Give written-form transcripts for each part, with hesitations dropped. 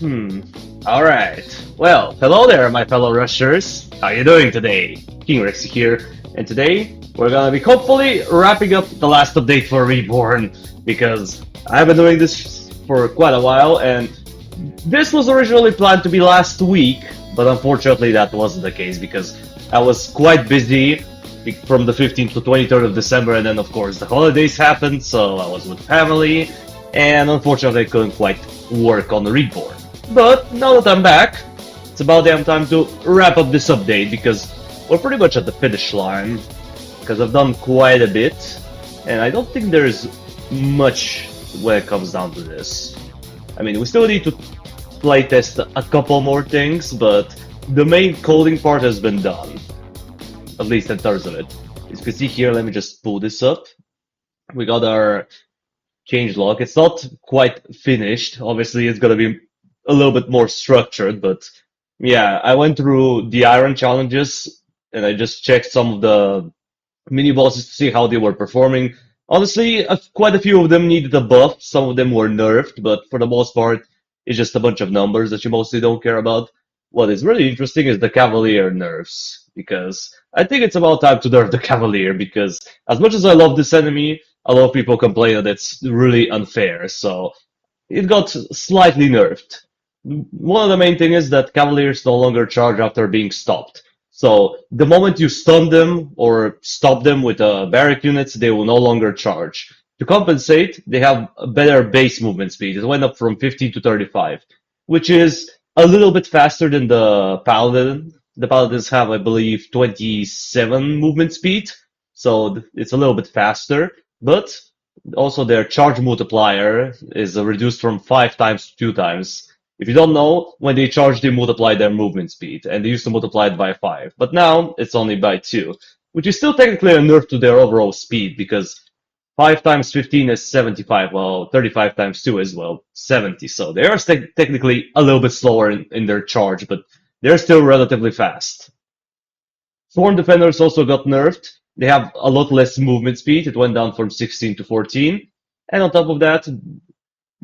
Alright. Well, hello there, my fellow rushers. How you doing today? King Rexy here, and today we're gonna be hopefully wrapping up the last update for Reborn, because I've been doing this for quite a while, and this was originally planned to be last week, but unfortunately that wasn't the case, because I was quite busy from the 15th to 23rd of December, and then of course the holidays happened, so I was with family, and unfortunately I couldn't quite work on the Reborn. But now that I'm back, it's about damn time to wrap up this update, because we're pretty much at the finish line, because I've done quite a bit, and I don't think there's much when it comes down to this. I mean, we still need to playtest a couple more things, but the main coding part has been done, at least in terms of it. As you can see here, let me just pull this up. We got our changelog. It's not quite finished. Obviously, it's gonna be a little bit more structured, but yeah, I went through the iron challenges and I just checked some of the mini bosses to see how they were performing. Honestly, quite a few of them needed a buff, some of them were nerfed, but for the most part, it's just a bunch of numbers that you mostly don't care about. What is really interesting is the Cavalier nerfs, because I think it's about time to nerf the Cavalier, because as much as I love this enemy, a lot of people complain that it's really unfair, so it got slightly nerfed. One of the main things is that Cavaliers no longer charge after being stopped. So the moment you stun them or stop them with barrack units, they will no longer charge. To compensate, they have a better base movement speed. It went up from 15 to 35, which is a little bit faster than the Paladin. The Paladins have, I believe, 27 movement speed, so it's a little bit faster. But also their charge multiplier is reduced from 5 times to 2 times. If you don't know, when they charge, they multiply their movement speed, and they used to multiply it by 5. But now, it's only by 2, which is still technically a nerf to their overall speed, because 5 times 15 is 75, well, 35 times 2 is, well, 70. So they are technically a little bit slower in their charge, but they're still relatively fast. Sworn Defenders also got nerfed. They have a lot less movement speed. It went down from 16 to 14. And on top of that,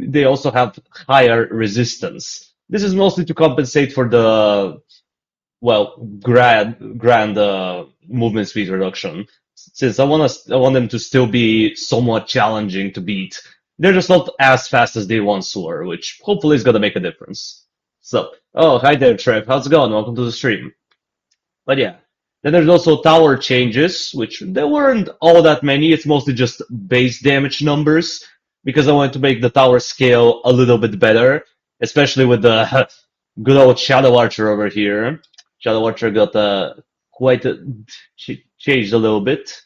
they also have higher resistance. This is mostly to compensate for the, well, grand movement speed reduction. Since I want them to still be somewhat challenging to beat, they're just not as fast as they once were, which hopefully is gonna make a difference. So, oh, hi there, Trev. How's it going? Welcome to the stream. But yeah, then there's also tower changes, which there weren't all that many. It's mostly just base damage numbers, because I wanted to make the tower scale a little bit better, especially with the good old Shadow Archer over here. Shadow Archer got quite changed a little bit.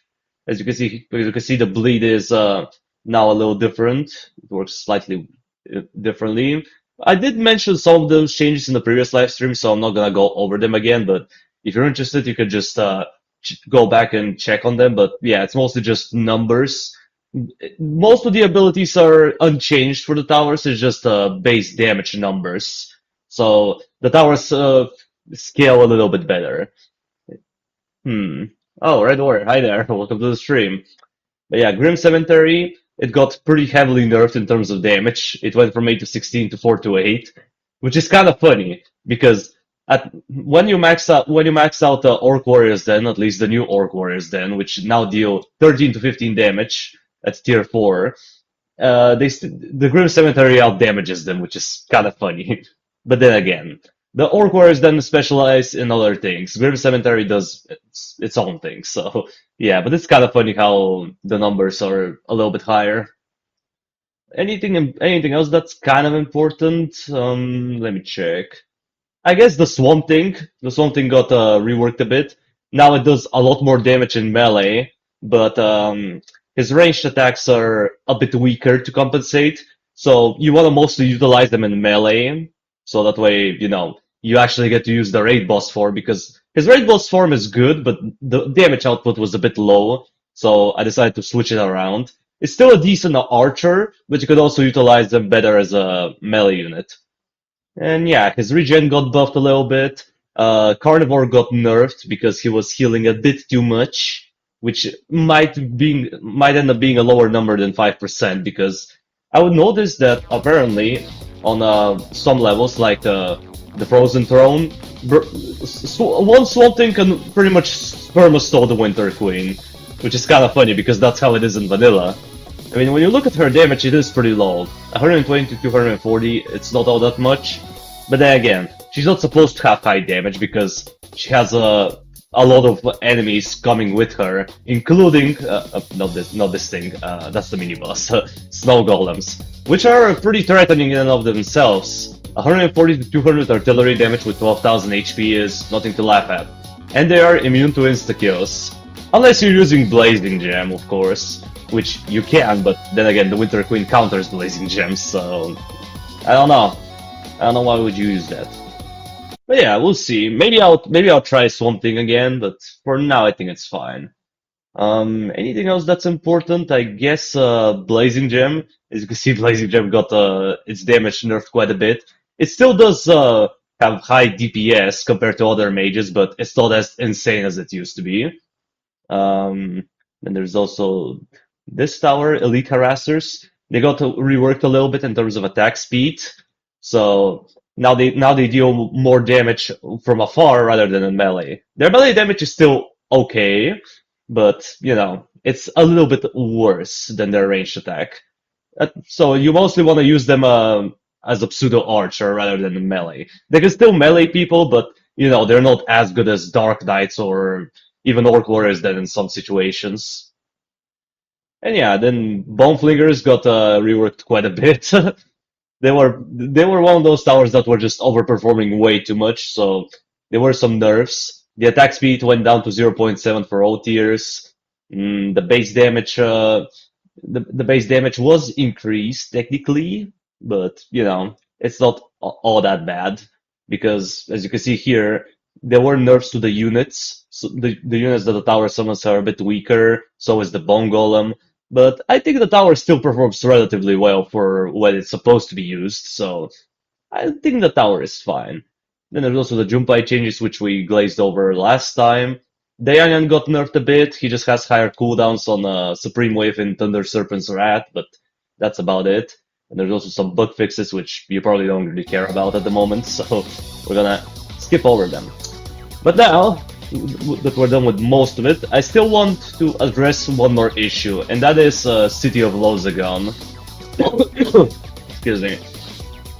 As you can see, the bleed is now a little different. It works slightly differently. I did mention some of those changes in the previous live stream, so I'm not gonna go over them again. But if you're interested, you could just go back and check on them. But yeah, it's mostly just numbers. Most of the abilities are unchanged for the towers. It's just base damage numbers. So the towers scale a little bit better. Oh, Red Warrior, hi there. Welcome to the stream. But yeah, Grim Cemetery, it got pretty heavily nerfed in terms of damage. It went from 8 to 16 to 4 to 8, which is kind of funny, because when you max out the Orc Warriors Den, at least the new Orc Warriors Den, which now deal 13 to 15 damage at tier 4, the Grim Cemetery out damages them, which is kind of funny. But then again, the Orc Warriors then specialize in other things. Grim Cemetery does its own thing, so yeah, but it's kind of funny how the numbers are a little bit higher. Anything else that's kind of important? Let me check. I guess the Swamp Thing. The Swamp Thing got reworked a bit. Now it does a lot more damage in melee, but his ranged attacks are a bit weaker to compensate. So you want to mostly utilize them in melee, so that way, you actually get to use the raid boss form, because his raid boss form is good, but the damage output was a bit low, so I decided to switch it around. It's still a decent archer, but you could also utilize them better as a melee unit. And yeah, his regen got buffed a little bit. Carnivore got nerfed because he was healing a bit too much, which might end up being a lower number than 5%, because I would notice that apparently on some levels, like the Frozen Throne. One Swamp Thing can pretty much perma-stall the Winter Queen, which is kind of funny because that's how it is in vanilla. I mean, when you look at her damage, it is pretty low. 120 to 240, it's not all that much. But then again, she's not supposed to have high damage because she has a lot of enemies coming with her, including not this thing. That's the mini boss, snow golems, which are pretty threatening in and of themselves. 140 to 200 artillery damage with 12,000 HP is nothing to laugh at, and they are immune to insta-kills, unless you're using Blazing Gem, of course, which you can. But then again, the Winter Queen counters Blazing Gems, so I don't know. I don't know why would you use that. But yeah, we'll see. Maybe I'll try Swamp Thing again, but for now I think it's fine. Anything else that's important? I guess Blazing Gem. As you can see, Blazing Gem got its damage nerfed quite a bit. It still does have high DPS compared to other mages, but it's not as insane as it used to be. Then there's also this tower, Elite Harassers. They got reworked a little bit in terms of attack speed. So now they deal more damage from afar rather than in melee. Their melee damage is still okay, but you know, it's a little bit worse than their ranged attack. So you mostly want to use them as a pseudo archer rather than a melee. They can still melee people, but you know, they're not as good as Dark Knights or even Orc Warriors then in some situations. And yeah, then Boneflingers got reworked quite a bit. They were one of those towers that were just overperforming way too much, so there were some nerfs. The attack speed went down to 0.7 for all tiers. The base damage the base damage was increased technically, but you know, it's not all that bad because as you can see here, there were nerfs to the units. So the units that the tower summons are a bit weaker, so is the Bone Golem. But I think the tower still performs relatively well for when it's supposed to be used, so I think the tower is fine. Then there's also the Junpei changes, which we glazed over last time. Daeyan got nerfed a bit, he just has higher cooldowns on Supreme Wave in Thunder Serpent's Wrath, but that's about it. And there's also some bug fixes, which you probably don't really care about at the moment, so we're gonna skip over them. But now that we're done with most of it, I still want to address one more issue, and that is City of Lozagon. Excuse me.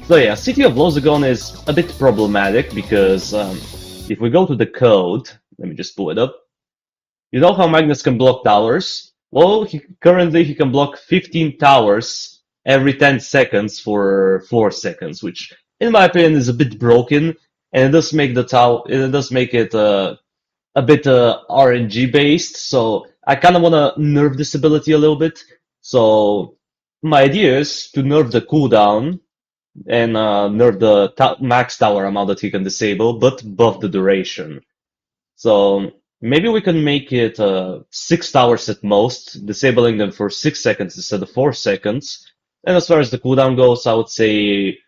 So yeah, City of Lozagon is a bit problematic because if we go to the code, let me just pull it up. You know how Magnus can block towers? Well, currently he can block 15 towers every 10 seconds for 4 seconds, which in my opinion is a bit broken, and it does make the tower, it does make it a bit RNG based, so I kind of want to nerf this ability a little bit. So my idea is to nerf the cooldown and nerf the max tower amount that he can disable, but buff the duration. So maybe we can make it 6 towers at most, disabling them for 6 seconds instead of 4 seconds. And as far as the cooldown goes, I would say,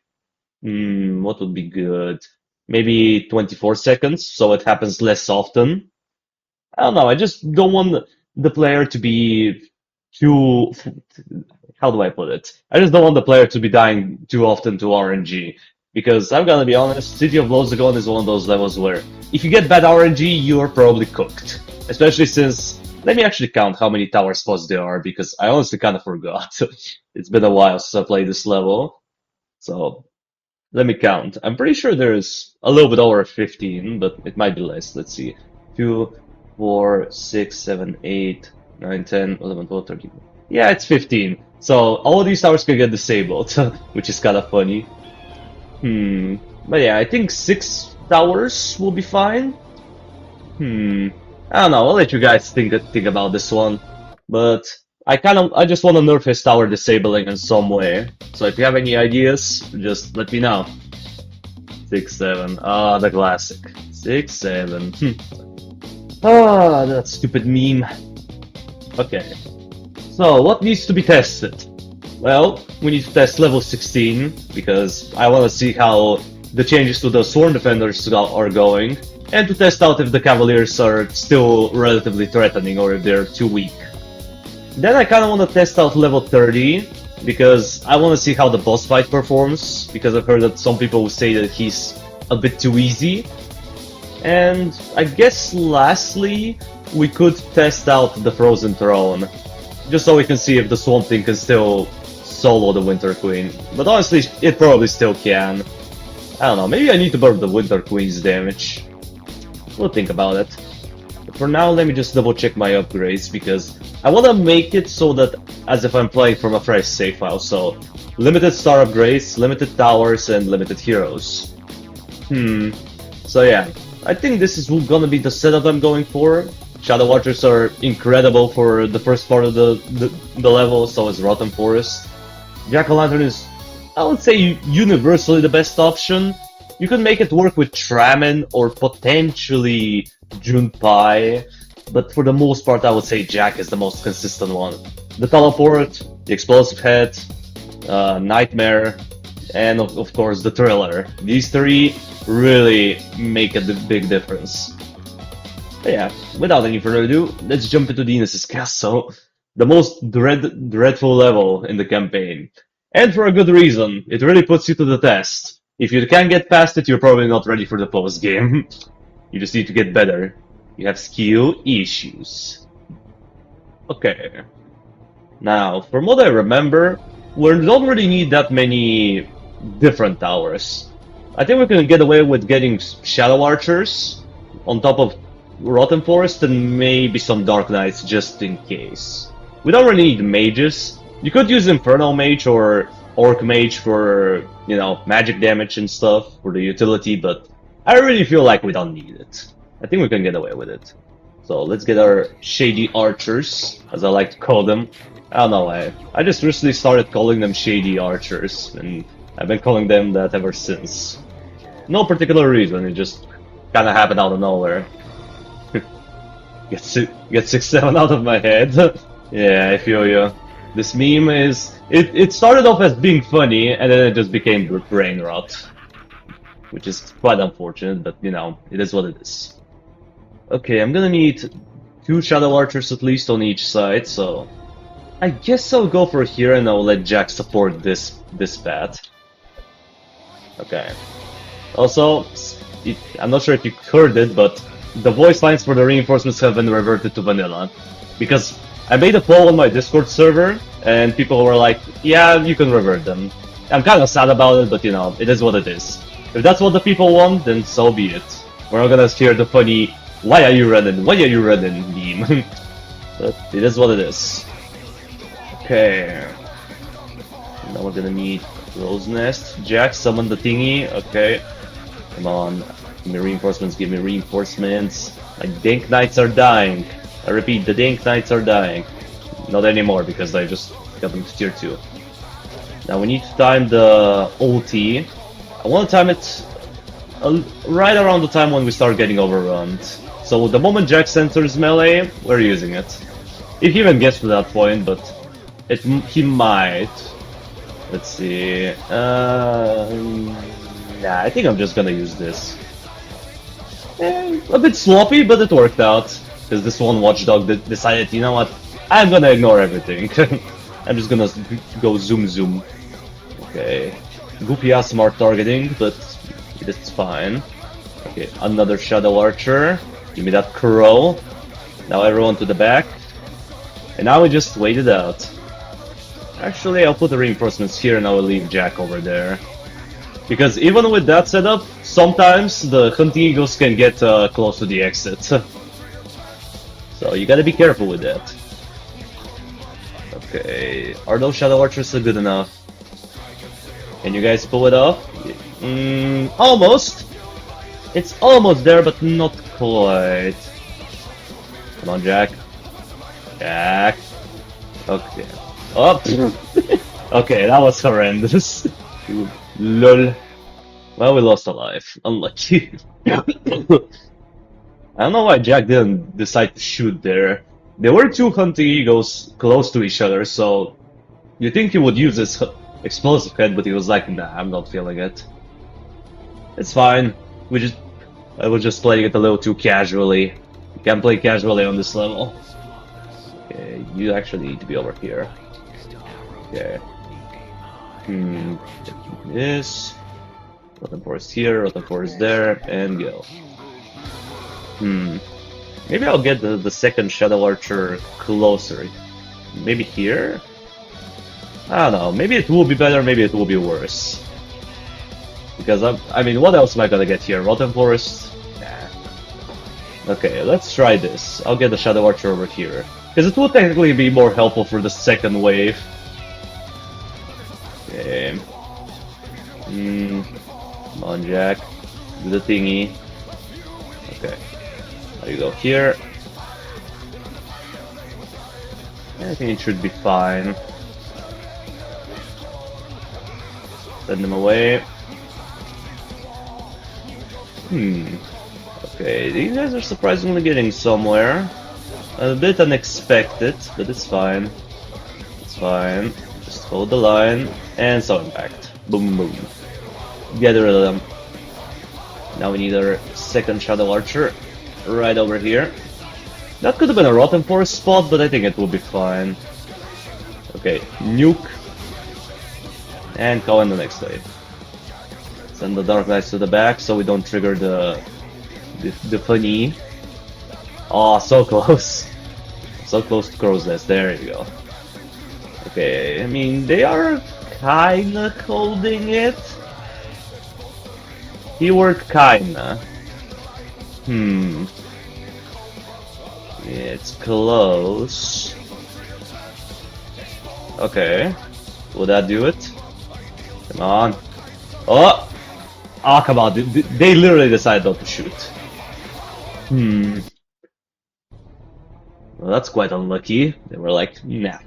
what would be good? Maybe 24 seconds, so it happens less often. I don't know, I just don't want the player to be too... How do I put it? I just don't want the player to be dying too often to RNG. Because I'm gonna be honest, City of Lozagon is one of those levels where if you get bad RNG, you're probably cooked. Especially since... Let me actually count how many tower spots there are, because I honestly kind of forgot. It's been a while since I played this level. So... let me count. I'm pretty sure there's a little bit over 15, but it might be less. Let's see. 2, 4, 6, 7, 8, 9, 10, 11, 12, 13. Yeah, it's 15. So all of these towers can get disabled, which is kind of funny. But yeah, I think 6 towers will be fine. I don't know. I'll let you guys think about this one. But I just want to nerf his tower disabling in some way. So if you have any ideas, just let me know. 6, 7. Ah, the classic. 6, 7. Ah, that stupid meme. Okay. So, what needs to be tested? Well, we need to test level 16, because I want to see how the changes to the Sworn Defenders are going, and to test out if the Cavaliers are still relatively threatening or if they're too weak. Then I kind of want to test out level 30, because I want to see how the boss fight performs, because I've heard that some people will say that he's a bit too easy. And I guess lastly, we could test out the Frozen Throne, just so we can see if the Swamp Thing can still solo the Winter Queen. But honestly, it probably still can. I don't know, maybe I need to burn the Winter Queen's damage. We'll think about it. But for now, let me just double check my upgrades, because I want to make it so that as if I'm playing from a fresh save file. So, limited star upgrades, limited towers, and limited heroes. So yeah, I think this is gonna be the setup I'm going for. Shadow Archers are incredible for the first part of the level, so is Rotten Forest. Jack-o'-lantern is, I would say, universally the best option. You can make it work with Tramin or potentially Junpei, but for the most part I would say Jack is the most consistent one. The Teleport, the Explosive Head, Nightmare, and of course the Thriller. These three really make a big difference. But yeah, without any further ado, let's jump into Dinas' Castle, the most dreadful level in the campaign. And for a good reason, it really puts you to the test. If you can't get past it, you're probably not ready for the post-game. You just need to get better. You have skill issues. Okay. Now, from what I remember, we don't really need that many different towers. I think we can get away with getting Shadow Archers on top of Rotten Forest and maybe some Dark Knights just in case. We don't really need mages. You could use Infernal Mage or Orc Mage for, you know, magic damage and stuff for the utility, but I really feel like we don't need it. I think we can get away with it. So let's get our Shady Archers, as I like to call them. I don't know why. I just recently started calling them Shady Archers, and I've been calling them that ever since. No particular reason, it just kinda happened out of nowhere. Get 6-7 out of my head. Yeah, I feel you. This meme is... It started off as being funny, and then it just became brain rot. Which is quite unfortunate, but you know, it is what it is. Okay, I'm gonna need 2 Shadow Archers at least on each side, so... I guess I'll go for here and I'll let Jack support this path. Okay. Also, I'm not sure if you heard it, but the voice lines for the reinforcements have been reverted to vanilla. Because I made a poll on my Discord server, and people were like, yeah, you can revert them. I'm kinda sad about it, but you know, it is what it is. If that's what the people want, then so be it. We're not gonna hear the funny, why are you running meme. But it is what it is. Okay. Now we're gonna need Rose Nest. Jack, summon the thingy. Okay. Come on. Give me reinforcements, give me reinforcements. My Dink Knights are dying. I repeat, the Dink Knights are dying. Not anymore, because I just got them to tier 2. Now we need to time the ulti. I want to time it right around the time when we start getting overrun. So the moment Jax enters melee, we're using it. If he even gets to that point, but he might. Let's see. Nah, I think I'm just gonna use this. A bit sloppy, but it worked out. Because this one watchdog decided, you know what, I'm gonna ignore everything. I'm just gonna go zoom. Okay. Goofy ass smart targeting, but it's fine. Okay, another Shadow Archer. Give me that crow. Now everyone to the back. And now we just wait it out. Actually, I'll put the reinforcements here and I will leave Jack over there. Because even with that setup, sometimes the hunting eagles can get close to the exit. So you gotta be careful with that. Okay, are those Shadow Archers good enough? Can you guys pull it off? Almost! It's almost there, but not quite. Come on, Jack. Jack. Okay. Oh! Okay, that was horrendous. Lol. Well, we lost a life. Unlucky. I don't know why Jack didn't decide to shoot there. There were 2 hunting eagles close to each other, so you think he would use his explosive head, but he was like, nah, I'm not feeling it. It's fine. I was just playing it a little too casually. You can't play casually on this level. Okay, you actually need to be over here. Okay. This. Rotten Forest here, Rotten Forest there, and go. Maybe I'll get the second Shadow Archer closer. Maybe here? I don't know. Maybe it will be better, maybe it will be worse. Because I mean, what else am I gonna get here? Rotten Forest? Nah. Okay, let's try this. I'll get the Shadow Archer over here. Because it will technically be more helpful for the second wave. Okay. Come on, Jack. Do the thingy. Okay. There you go here. I think it should be fine. Send them away. Okay, these guys are surprisingly getting somewhere. A bit unexpected, but it's fine. It's fine. Just hold the line, and so impact. Boom, boom. Get rid of them. Now we need our second Shadow Archer right over here. That could have been a Rotten Forest spot, but I think it will be fine. Okay, nuke. And go in the next wave. Send the Dark Knights to the back so we don't trigger the funny. Oh, so close. So close to Crow's Nest. There you go. Okay, I mean, they are kinda holding it. Keyword kinda. It's close. Okay. Will that do it? Come on. Oh! Ah, come on. They literally decided not to shoot. Well, that's quite unlucky. They were like, nah.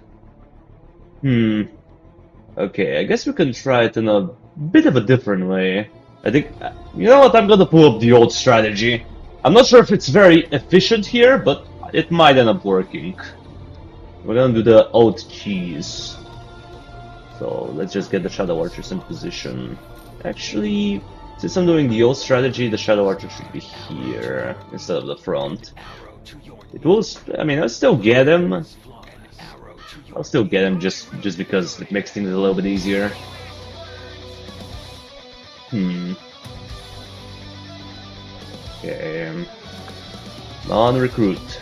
Okay, I guess we can try it in a bit of a different way. I think, you know what, I'm gonna pull up the old strategy. I'm not sure if it's very efficient here, but it might end up working. We're gonna do the oat cheese. So let's just get the Shadow Archers in position. Actually, since I'm doing the old strategy, the Shadow Archer should be here instead of the front. It will, I mean, I'll still get him. I'll still get him just because it makes things a little bit easier. Okay. Non-recruit.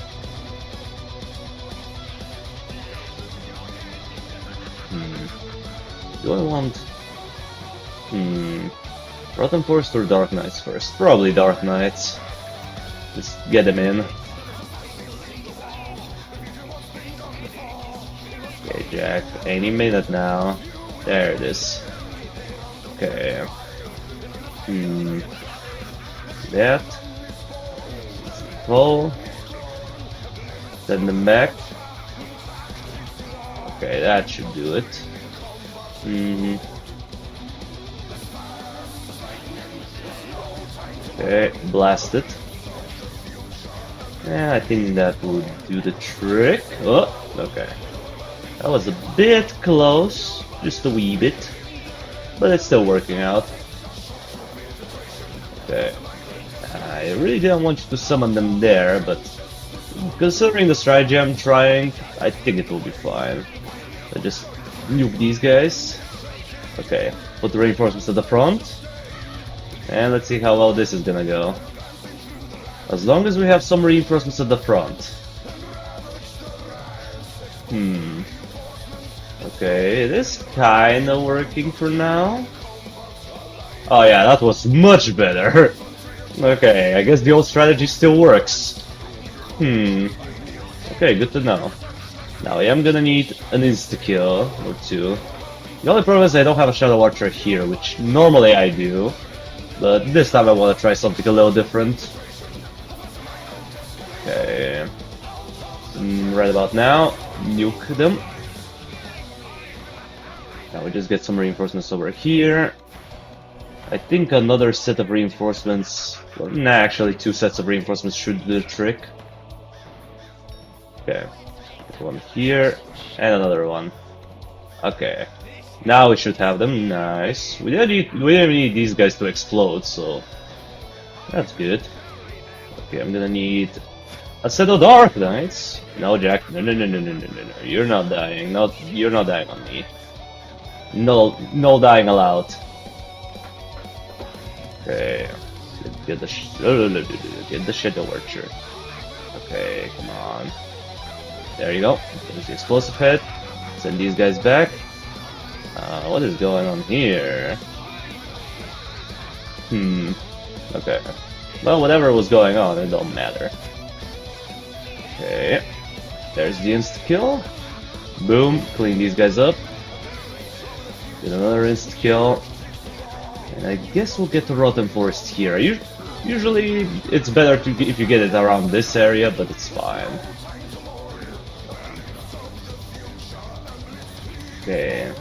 Do I want... Rotten Forest or Dark Knights first? Probably Dark Knights. Just get them in. Okay, Jack. Any minute now. There it is. Okay. That. Pull. Send them back. Okay, that should do it. Okay, blast it. Yeah, I think that would do the trick. Oh, okay. That was a bit close, just a wee bit, but it's still working out. Okay. I really didn't want you to summon them there, but considering the strategy I'm trying, I think it will be fine. So just nuke these guys. Okay, put the reinforcements at the front. And let's see how well this is gonna go. As long as we have some reinforcements at the front. Okay, it is kinda working for now. Oh yeah, that was much better. Okay, I guess the old strategy still works. Okay, good to know. Now I am gonna need an insta-kill or two. The only problem is I don't have a Shadow Archer here, which normally I do. But this time I want to try something a little different. Okay. Right about now, nuke them. Now we just get some reinforcements over here. I think another set of reinforcements... Well, nah, actually two sets of reinforcements should do the trick. Okay. One here, and another one. Okay. Now we should have them. Nice. We didn't need these guys to explode, so that's good. Okay, I'm gonna need a set of Dark Knights. No, Jack. No. You're not dying. You're not dying on me. No dying allowed. Okay, get the Shadow Archer. Okay, come on. There you go. There's the explosive hit. Send these guys back. What is going on here? Okay. Well, whatever was going on, it don't matter. Okay. There's the insta-kill. Boom. Clean these guys up. Get another insta-kill. And I guess we'll get the Rotten Forest here. Usually, it's better if you get it around this area, but it's fine. Okay.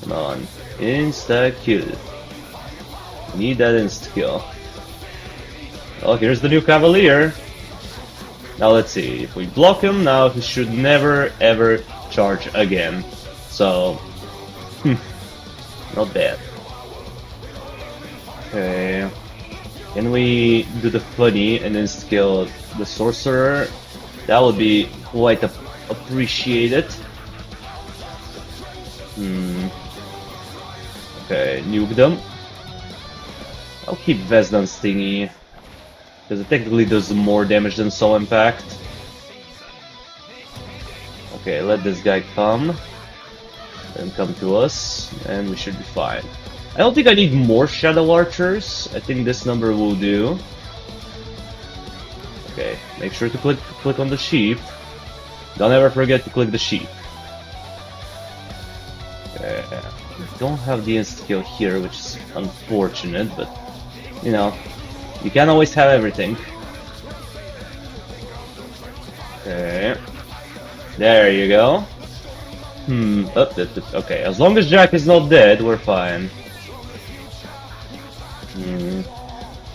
Come on. Insta-kill. Need that insta-kill. Oh, here's the new Cavalier. Now let's see. If we block him, now he should never ever charge again. So, not bad. Okay. Can we do the funny and then skill the sorcerer? That would be quite appreciated. Okay, nuke them. I'll keep Vesdan Stingy, because it technically does more damage than Soul Impact. Okay, let this guy come. Let him come to us, and we should be fine. I don't think I need more Shadow Archers. I think this number will do. Okay, make sure to click on the sheep. Don't ever forget to click the sheep. Okay, we don't have the insta-kill here, which is unfortunate, but you know, you can't always have everything. Okay, there you go. Okay, as long as Jack is not dead, we're fine.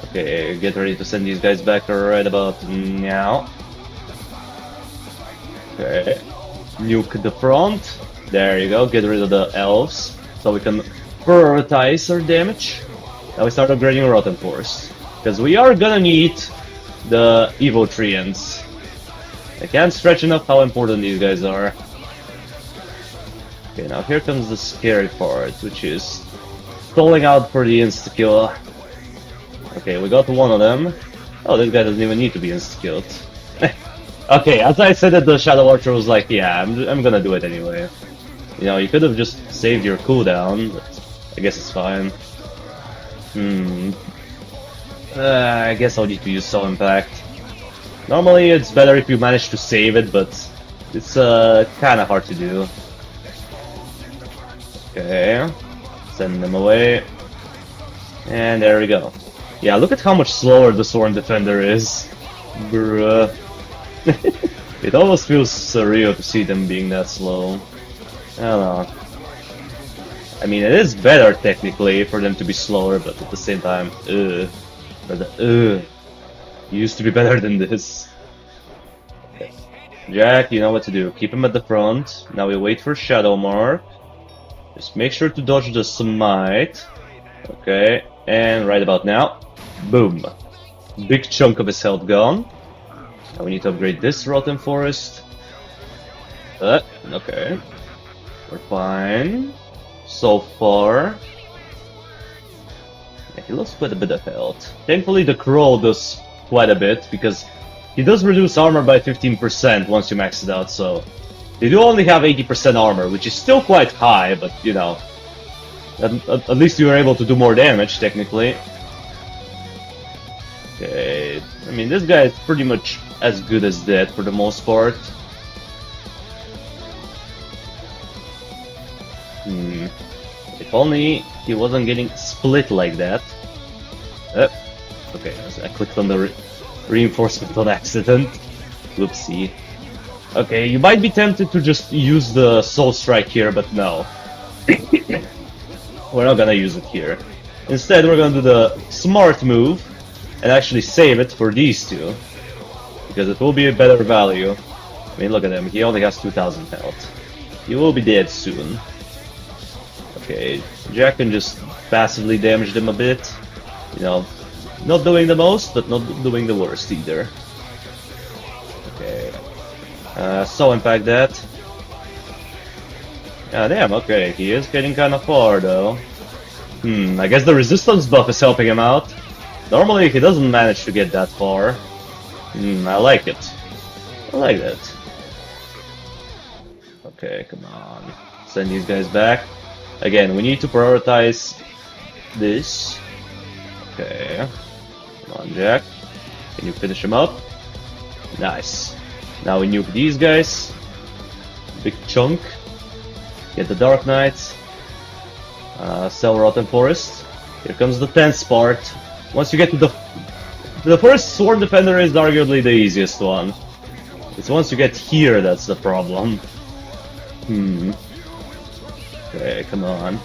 Okay, get ready to send these guys back right about now. Okay, nuke the front. There you go, get rid of the elves, so we can prioritize our damage. Now we start upgrading Rotten Forest, because we are gonna need the Evo Treants. I can't stretch enough how important these guys are. Okay, now here comes the scary part, which is stalling out for the insta-kill. Okay, we got one of them. Oh, this guy doesn't even need to be insta-killed. Okay, as I said that, the Shadow Archer was like, yeah, I'm gonna do it anyway. You know, you could have just saved your cooldown, but I guess it's fine. I guess I'll need to use Soul Impact. Normally it's better if you manage to save it, but it's kinda hard to do. Okay, send them away. And there we go. Yeah, look at how much slower the Sworn Defender is. Bruh. It almost feels surreal to see them being that slow. I don't know. I mean, it is better technically for them to be slower, but at the same time, used to be better than this. Okay. Jack, you know what to do. Keep him at the front. Now we wait for Shadow Mark. Just make sure to dodge the smite. Okay, and right about now, boom. Big chunk of his health gone. Now we need to upgrade this Rotten Forest. Okay. We're fine. So far. Yeah, he lost quite a bit of health. Thankfully the Crow does quite a bit, because he does reduce armor by 15% once you max it out, so they do only have 80% armor, which is still quite high, but you know, at least you are able to do more damage, technically. Okay, I mean, this guy is pretty much as good as dead for the most part. If only he wasn't getting split like that. Okay, I clicked on the reinforcement on accident. Whoopsie. Okay, you might be tempted to just use the Soul Strike here, but no. We're not gonna use it here. Instead, we're gonna do the smart move and actually save it for these two, because it will be a better value. I mean, look at him, he only has 2000 health. He will be dead soon. Okay, Jack can just passively damage them a bit. You know, not doing the most, but not doing the worst either. Okay. Soul Impact that. Yeah, damn, okay, he is getting kind of far though. I guess the resistance buff is helping him out. Normally he doesn't manage to get that far. I like it. I like that. Okay, come on. Send these guys back. Again, we need to prioritize this. Okay. Come on, Jack. Can you finish him up? Nice. Now we nuke these guys. Big chunk. Get the Dark Knights. Sell Rotten Forest. Here comes the tense part. Once you get to the first Sword Defender is arguably the easiest one. It's once you get here that's the problem. Okay, come on.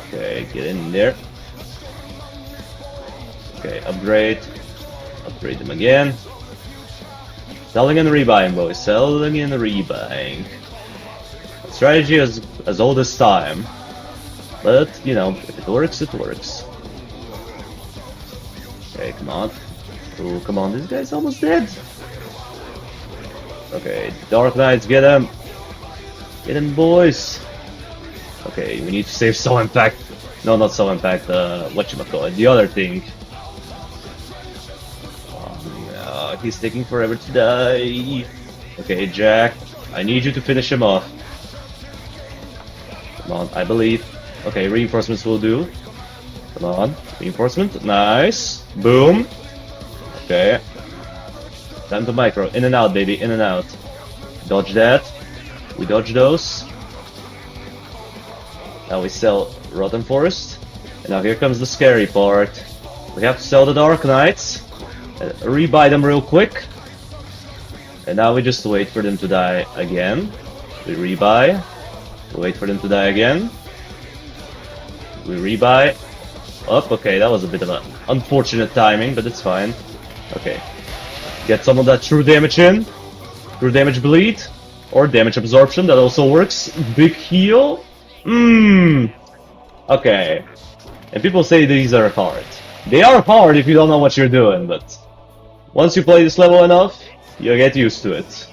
Okay, get in there. Okay, upgrade. Upgrade them again. Selling and rebuying, boys. Selling and rebuying. Strategy as old as time. But, you know, if it works, it works. Okay, come on. Oh, come on, this guy's almost dead. Okay, Dark Knights, get him! Get him, boys! Okay, we need to save Soul Impact. No, not Soul Impact, whatchamacallit, the other thing. Oh, no, he's taking forever to die. Okay, Jack, I need you to finish him off. Come on, I believe. Okay, reinforcements will do. Come on, reinforcement, nice. Boom. Okay. Time to micro, in and out, baby, in and out. Dodge that. We dodge those. Now we sell Rotten Forest. And now here comes the scary part. We have to sell the Dark Knights. Rebuy them real quick. And now we just wait for them to die again. We rebuy. We wait for them to die again. We rebuy. Up, okay, that was a bit of an unfortunate timing, but it's fine. Okay. Get some of that true damage in. True damage bleed. Or damage absorption, that also works. Big heal. Okay. And people say these are hard. They are hard if you don't know what you're doing, but once you play this level enough, you get used to it.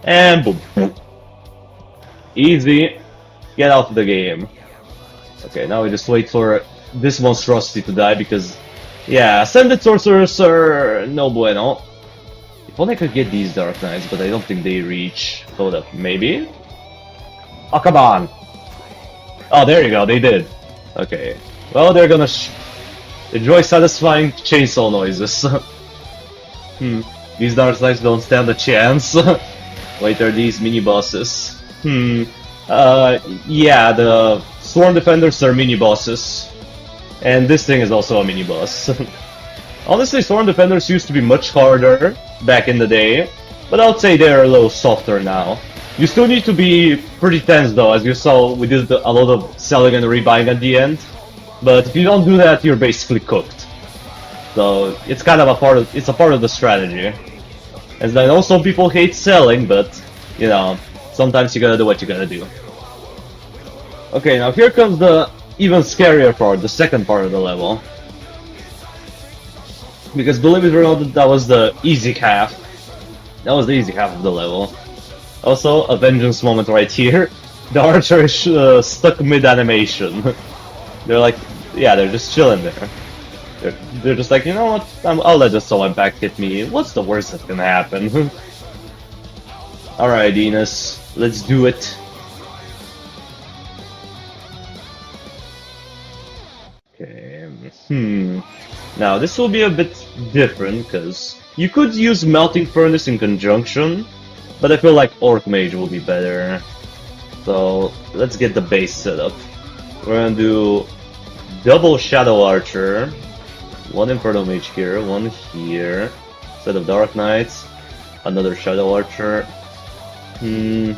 And boom. Easy. Get out of the game. Okay, now we just wait for this monstrosity to die because, yeah, Ascended Sorcerers are no bueno. If only I could get these Dark Knights, but I don't think they reach. Hold up, maybe? Oh, come on! Oh, there you go, they did. Okay. Well, they're gonna enjoy satisfying chainsaw noises. These Dark Knights don't stand a chance. Wait, are these mini-bosses? Yeah, the Sworn Defenders are mini-bosses. And this thing is also a mini-boss. Honestly, Sworn Defenders used to be much harder back in the day, but I would say they're a little softer now. You still need to be pretty tense though, as you saw we did a lot of selling and rebuying at the end. But if you don't do that, you're basically cooked. So it's kind of a part of the strategy. And I know some people hate selling, but you know, sometimes you gotta do what you gotta do. Okay, now here comes the even scarier part, the second part of the level. Because believe it or not, that was the easy half. That was the easy half of the level. Also, a vengeance moment right here. The archer is stuck mid-animation. They're like, yeah, they're just chilling there. They're just like, you know what, I'll let the Soul Impact hit me. What's the worst that can happen? Alright, Enos, let's do it. Okay, Now, this will be a bit different, because you could use Melting Furnace in conjunction, but I feel like Orc Mage will be better. So, let's get the base set up. We're gonna do double Shadow Archer, one Inferno Mage here, one here, set of Dark Knights, another Shadow Archer, and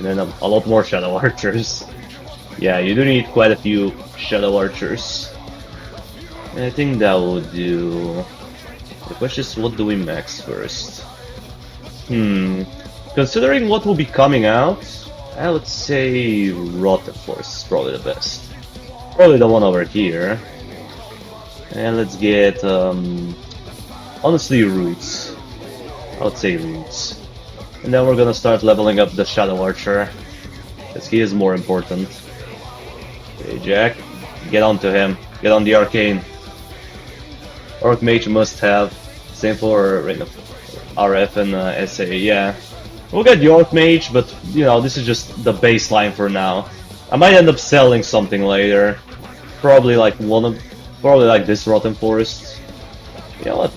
then a lot more Shadow Archers. Yeah, you do need quite a few Shadow Archers. I think that will do. The question is, what do we max first? Considering what will be coming out, I would say Rotten Force is probably the best. Probably the one over here. And let's get, honestly, Roots. I would say Roots. And then we're gonna start leveling up the Shadow Archer, because he is more important. Okay, Jack, get onto him. Get on the Arcane. Orc Mage must have. Same for RF and SA, yeah. We'll get the Orc Mage, but you know, this is just the baseline for now. I might end up selling something later. Probably like probably like this Rotten Forest. You know what?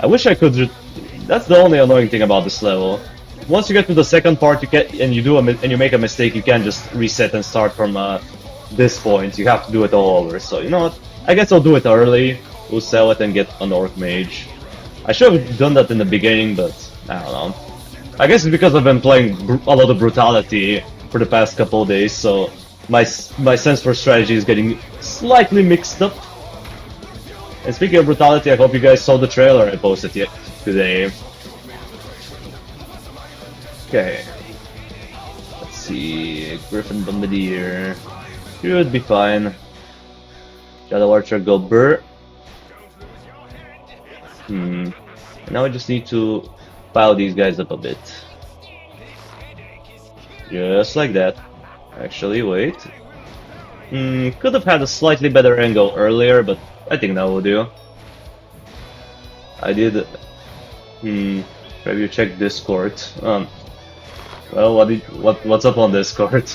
I wish I could. That's the only annoying thing about this level. Once you get to the second part, you make a mistake, you can't just reset and start from this point. You have to do it all over. So you know what? I guess I'll do it early. We'll sell it and get an Orc Mage. I should have done that in the beginning, but I don't know. I guess it's because I've been playing a lot of Brutality for the past couple of days, so my sense for strategy is getting slightly mixed up. And speaking of Brutality, I hope you guys saw the trailer I posted today. Okay. Let's see. Griffin Bombardier. Should be fine. Shadow Archer go burr. Now I just need to pile these guys up a bit. Just like that. Actually, wait. Could have had a slightly better angle earlier, but I think that will do. I did. Maybe you check Discord. Well, what's up on Discord?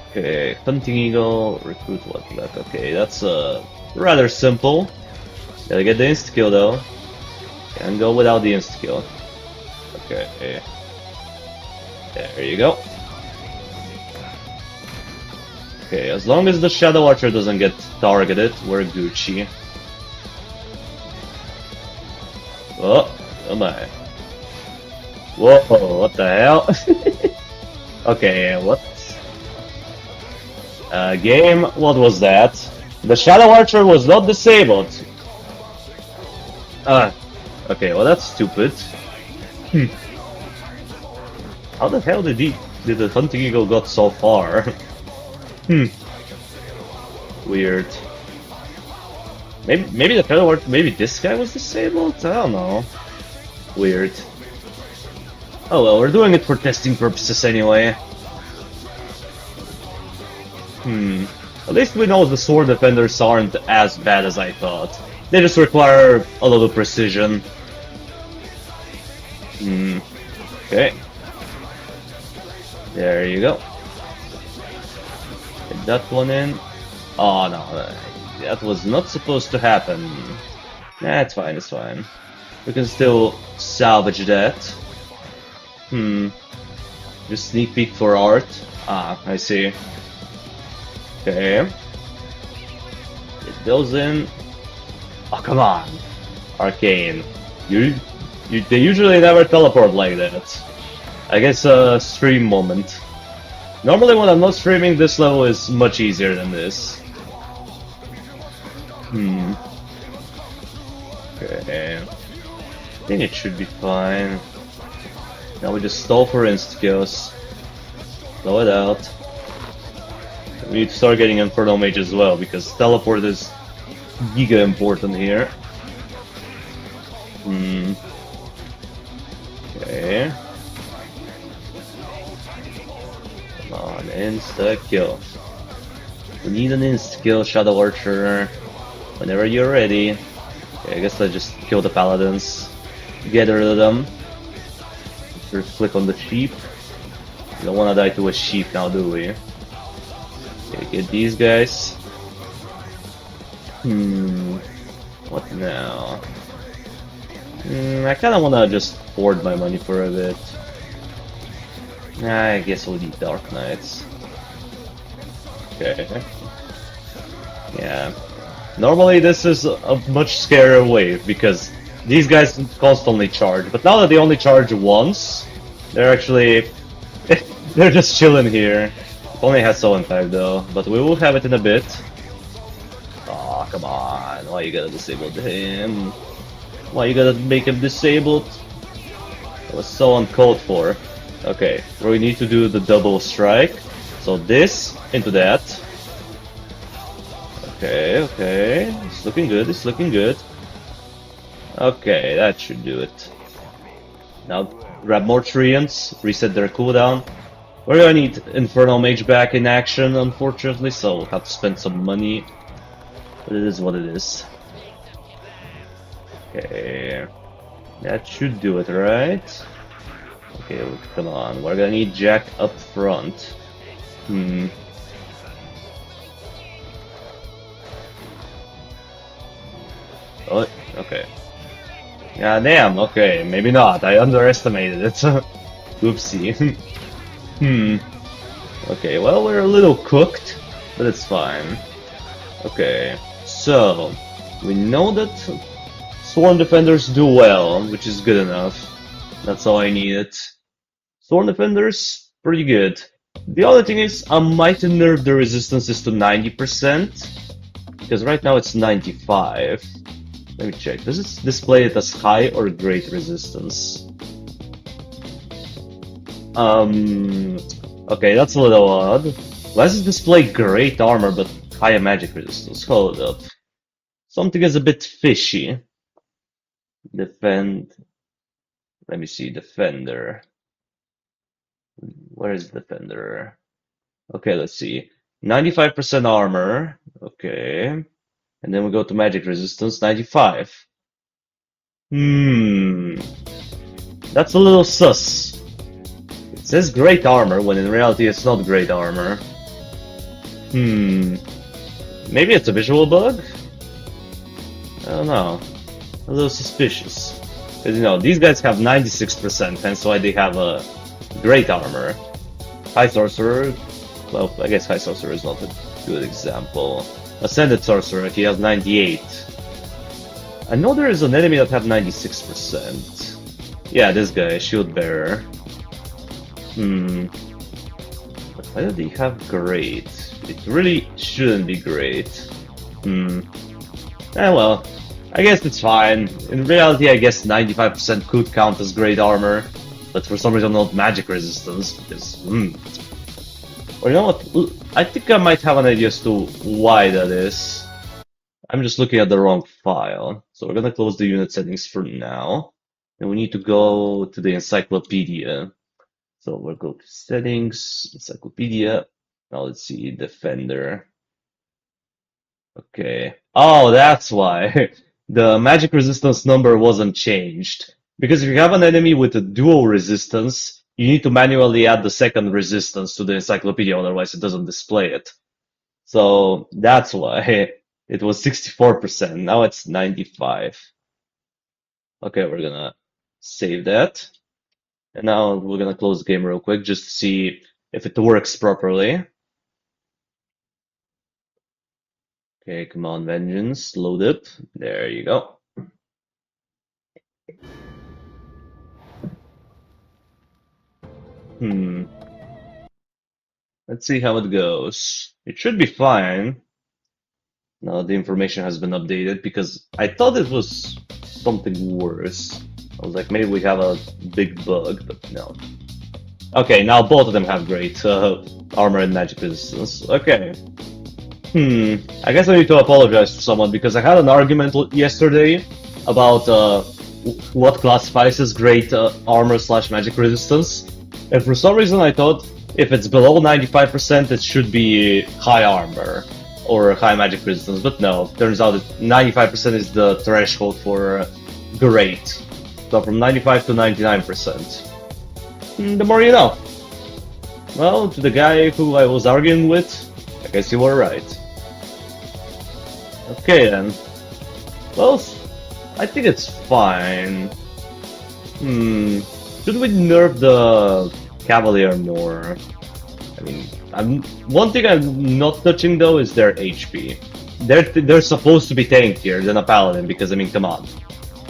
Okay, Hunting Eagle, recruit what left. Okay, that's rather simple. Gotta get the insta-kill though. Can't go without the insta-kill. Okay. There you go. Okay, as long as the Shadow Archer doesn't get targeted, we're Gucci. Oh my. Whoa, what the hell? Okay, what? Game, what was that? The Shadow Archer was not disabled. Okay, well that's stupid. How the hell did the Hunting Eagle got so far? Weird. Maybe the Shadow Archer, maybe this guy was disabled? I don't know. Weird. Oh well, we're doing it for testing purposes anyway. At least we know the sword defenders aren't as bad as I thought. They just require a lot of precision. Okay. There you go. Get that one in. Oh no, that was not supposed to happen. Nah, it's fine, it's fine. We can still salvage that. Just sneak peek for art. Ah, I see. Okay. Get those in. Oh, come on. Arcane. They usually never teleport like that. I guess a stream moment. Normally when I'm not streaming, this level is much easier than this. Okay. I think it should be fine. Now we just stall for insta-kills. Slow it out. We need to start getting Inferno Mage as well, because teleport is giga important here. Okay. Come on, insta-kill. We need an insta-kill, Shadow Archer. Whenever you're ready. Okay, I guess let's just kill the paladins. Get rid of them. First click on the sheep. We don't want to die to a sheep now, do we? Okay, get these guys. What now? I kinda wanna just hoard my money for a bit. I guess we'll need Dark Knights. Okay. Yeah. Normally this is a much scarier wave because these guys constantly charge, but now that they only charge once, they're actually they're just chilling here. Only has Sullen type though, but we will have it in a bit. Aw, come on, why you gotta disable him? Why you gotta make him disabled? That was so uncalled for. Okay, we need to do the double strike. So this into that. Okay, okay. It's looking good, it's looking good. Okay, that should do it. Now grab more Treants, reset their cooldown. We're gonna need Infernal Mage back in action, unfortunately, so we'll have to spend some money. But it is what it is. Okay, that should do it, right? Okay, come on, we're gonna need Jack up front. Oh, okay. Yeah, damn, okay, maybe not. I underestimated it. Oopsie. Okay, well, we're a little cooked, but it's fine. Okay, so we know that Sworn Defenders do well, which is good enough. That's all I needed. Sworn Defenders, pretty good. The other thing is, I might nerf the resistances to 90%, because right now it's 95. Let me check. Does it display it as high or great resistance? Okay, that's a little odd. Why does it display great armor but higher magic resistance? Hold up. Something is a bit fishy. Defend. Let me see. Defender. Where is Defender? Okay, let's see. 95% armor. Okay. And then we go to magic resistance, 95. That's a little sus. It says great armor, when in reality it's not great armor. Maybe it's a visual bug? I don't know. A little suspicious. Because, you know, these guys have 96%, hence why they have a great armor. High Sorcerer, well, I guess High Sorcerer is not a good example. Ascended Sorcerer, he has 98. I know there is an enemy that have 96%. Yeah, this guy, Shield Bearer. But why do they have great? It really shouldn't be great. Well, I guess it's fine. In reality, I guess 95% could count as great armor, but for some reason not magic resistance, because, Or you know what? I think I might have an idea as to why that is. I'm just looking at the wrong file. So we're gonna close the unit settings for now. And we need to go to the encyclopedia. So we'll go to settings, encyclopedia. Now let's see, Defender. Okay. Oh, that's why. The magic resistance number wasn't changed. Because if you have an enemy with a dual resistance, you need to manually add the second resistance to the encyclopedia, otherwise it doesn't display it. So that's why it was 64%. Now it's 95. Okay, we're gonna save that. And now we're gonna close the game real quick just to see if it works properly. Okay, come on, Vengeance, load up. There you go. Let's see how it goes. It should be fine. Now the information has been updated because I thought it was something worse. I was like, maybe we have a big bug, but no. Okay, now both of them have great armor and magic resistance. Okay. I guess I need to apologize to someone because I had an argument yesterday about what classifies as great armor / magic resistance. And for some reason I thought if it's below 95% it should be high armor or high magic resistance, but no, turns out that 95% is the threshold for great. So from 95 to 99%. The more you know. Well, to the guy who I was arguing with, I guess you were right. Okay then. Well, I think it's fine. Should we nerf the Cavalier more? I mean, one thing I'm not touching though is their HP. They're supposed to be tankier than a Paladin because, I mean, come on.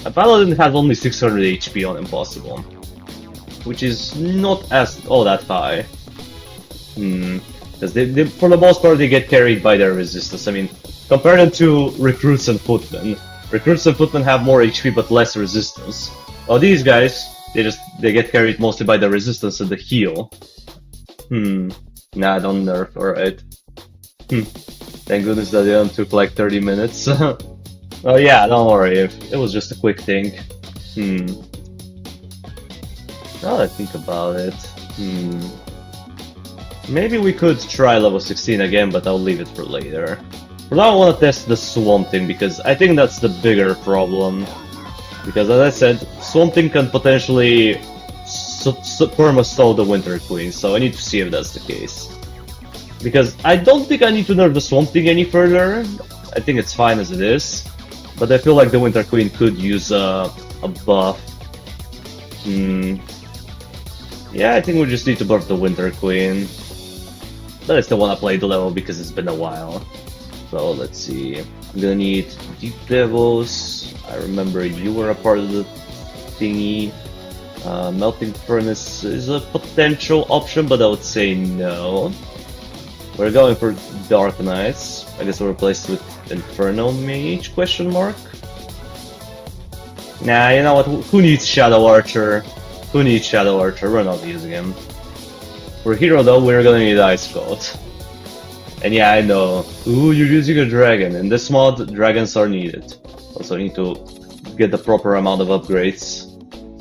A Paladin has only 600 HP on Impossible, which is not all that high. Because they, for the most part, they get carried by their resistance. I mean, compare them to Recruits and Footmen. Recruits and Footmen have more HP but less resistance. Well, these guys, they get carried mostly by the resistance and the heal. Nah, don't nerf, alright. Thank goodness that it only took like 30 minutes. Oh yeah, don't worry, it was just a quick thing. Hmm. Now that I think about it, maybe we could try level 16 again, but I'll leave it for later. For now I want to test the Swamp Thing, because I think that's the bigger problem. Because as I said, Swamp Thing can potentially perma-stall the Winter Queen, so I need to see if that's the case. Because I don't think I need to nerf the Swamp Thing any further. I think it's fine as it is. But I feel like the Winter Queen could use a buff. Yeah, I think we just need to buff the Winter Queen. But I still want to play the level because it's been a while. So let's see. I'm gonna need Deep Devils. I remember you were a part of the thingy. Melting Furnace is a potential option, but I would say no. We're going for Dark Knights. I guess we're replaced with Inferno Mage, question mark? Nah, you know what, who needs Shadow Archer? Who needs Shadow Archer? We're not using him. For Hero though, we're gonna need Ice Coat. And yeah, I know. Ooh, you're using a dragon. In this mod, dragons are needed. Also need to get the proper amount of upgrades.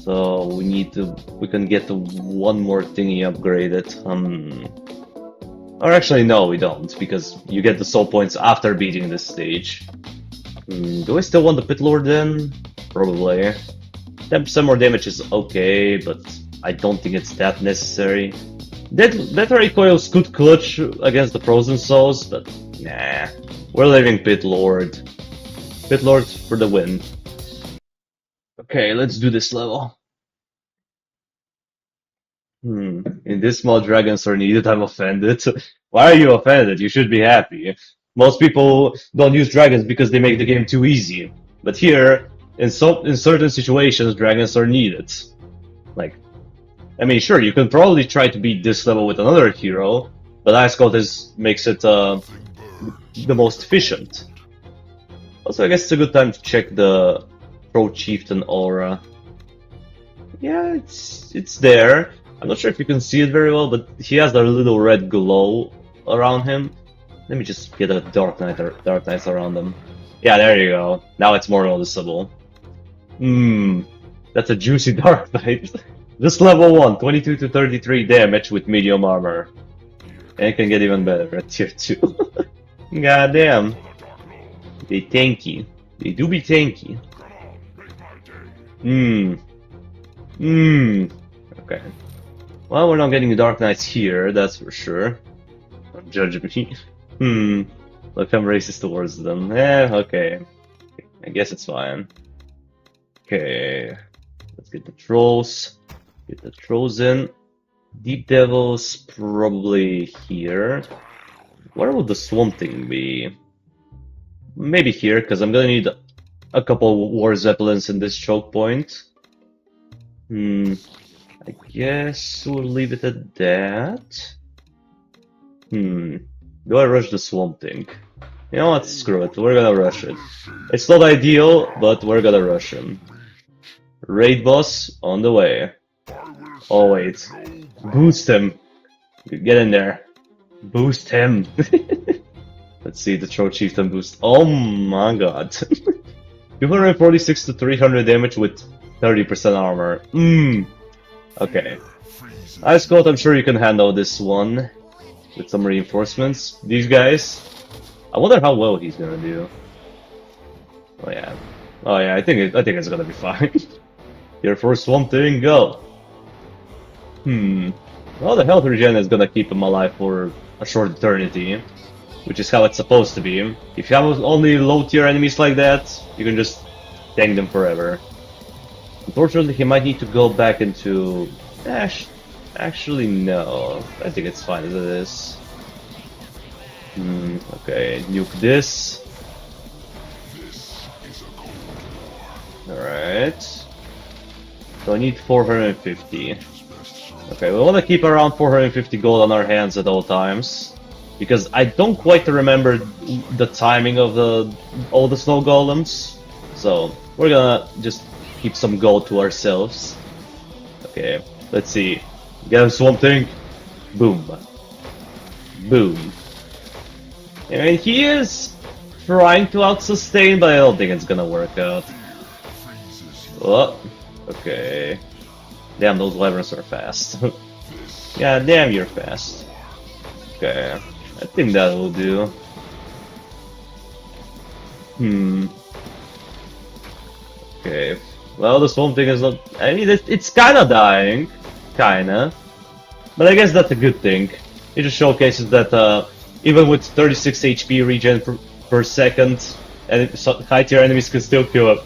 So we can get one more thingy upgraded. Or actually, no, we don't, because you get the soul points after beating this stage. Do I still want the Pit Lord then? Probably. 10% more damage is okay, but I don't think it's that necessary. That recoils could clutch against the Frozen Souls, but nah. We're leaving Pit Lord. Pit Lord for the win. Okay, let's do this level. In this mod, dragons are needed. I'm offended. Why are you offended? You should be happy. Most people don't use dragons because they make the game too easy. But here, in certain situations, dragons are needed. Like, I mean, sure, you can probably try to beat this level with another hero, but Ice Coat makes it the most efficient. Also, I guess it's a good time to check the Pro Chieftain aura. Yeah, it's there. I'm not sure if you can see it very well, but he has that little red glow around him. Let me just get a Dark Knights around him. Yeah, there you go. Now it's more noticeable. That's a juicy Dark Knight. Just level 1, 22 to 33 damage with medium armor. And it can get even better at tier 2. God damn. They tanky. They do be tanky. Okay. Well, we're not getting the Dark Knights here, that's for sure. Don't judge me. Look, I'm racist towards them. Okay. I guess it's fine. Okay. Let's get the trolls. Get the trolls in. Deep Devils probably here. Where would the Swamp Thing be? Maybe here, because I'm gonna need a couple War Zeppelins in this choke point. I guess we'll leave it at that. Do I rush the Swamp Thing? You know what, screw it, we're gonna rush it. It's not ideal, but we're gonna rush him. Raid boss on the way. Oh wait. Boost him. Get in there. Boost him. Let's see the Troll Chieftain boost. Oh my god. 246 to 300 damage with 30% armor. Okay. Ice Coat, I'm sure you can handle this one with some reinforcements. These guys, I wonder how well he's gonna do. Oh yeah. I think it's gonna be fine. Your first Swamp Thing, go. Well, the health regen is gonna keep him alive for a short eternity, which is how it's supposed to be. If you have only low tier enemies like that, you can just tank them forever. Unfortunately, he might need to go back into... Actually, no. I think it's fine as it is. Okay, nuke this. Alright. So I need 450. Okay, we want to keep around 450 gold on our hands at all times. Because I don't quite remember the timing of all the snow golems. So, we're gonna just keep some gold to ourselves. Okay, let's see. Get him Swamp Thing. Boom. Boom. And he is trying to out-sustain, but I don't think it's gonna work out. Oh, okay. Damn, those wyverns are fast. Yeah, damn, you're fast. Okay, I think that will do. Okay. Well, the Swamp Thing is not. I mean, it's kind of dying, kinda. But I guess that's a good thing. It just showcases that even with 36 HP regen per second, and high tier enemies can still kill it.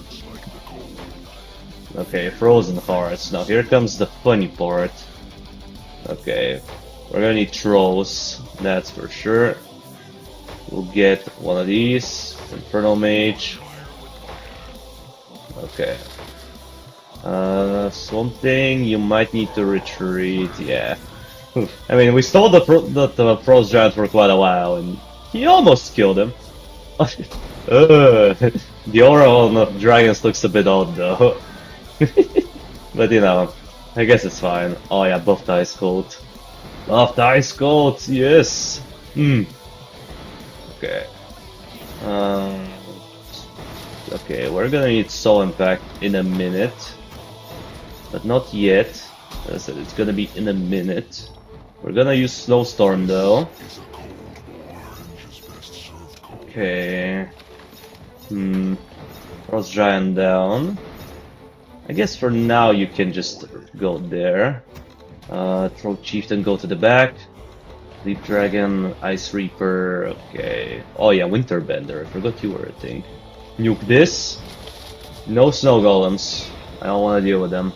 Okay, Frozen Hearts. Now here comes the funny part. Okay, we're gonna need trolls, that's for sure. We'll get one of these. Infernal Mage. Okay. Swamp Thing, you might need to retreat, yeah. I mean, we stole the Frost Giant for quite a while, and he almost killed him. The aura on the dragons looks a bit odd, though. But you know, I guess it's fine. Oh yeah, buff the Ice Cold. Buff the Ice Cold, yes! Okay. Okay, we're gonna need Soul Impact in a minute. But not yet. As I said, it's gonna be in a minute. We're gonna use Snowstorm though. Okay. Frost Giant down. I guess for now you can just go there. Troll Chieftain go to the back. Leap Dragon, Ice Reaper, okay. Oh yeah, Winterbender, I forgot you were a thing. Nuke this. No Snow Golems. I don't want to deal with them.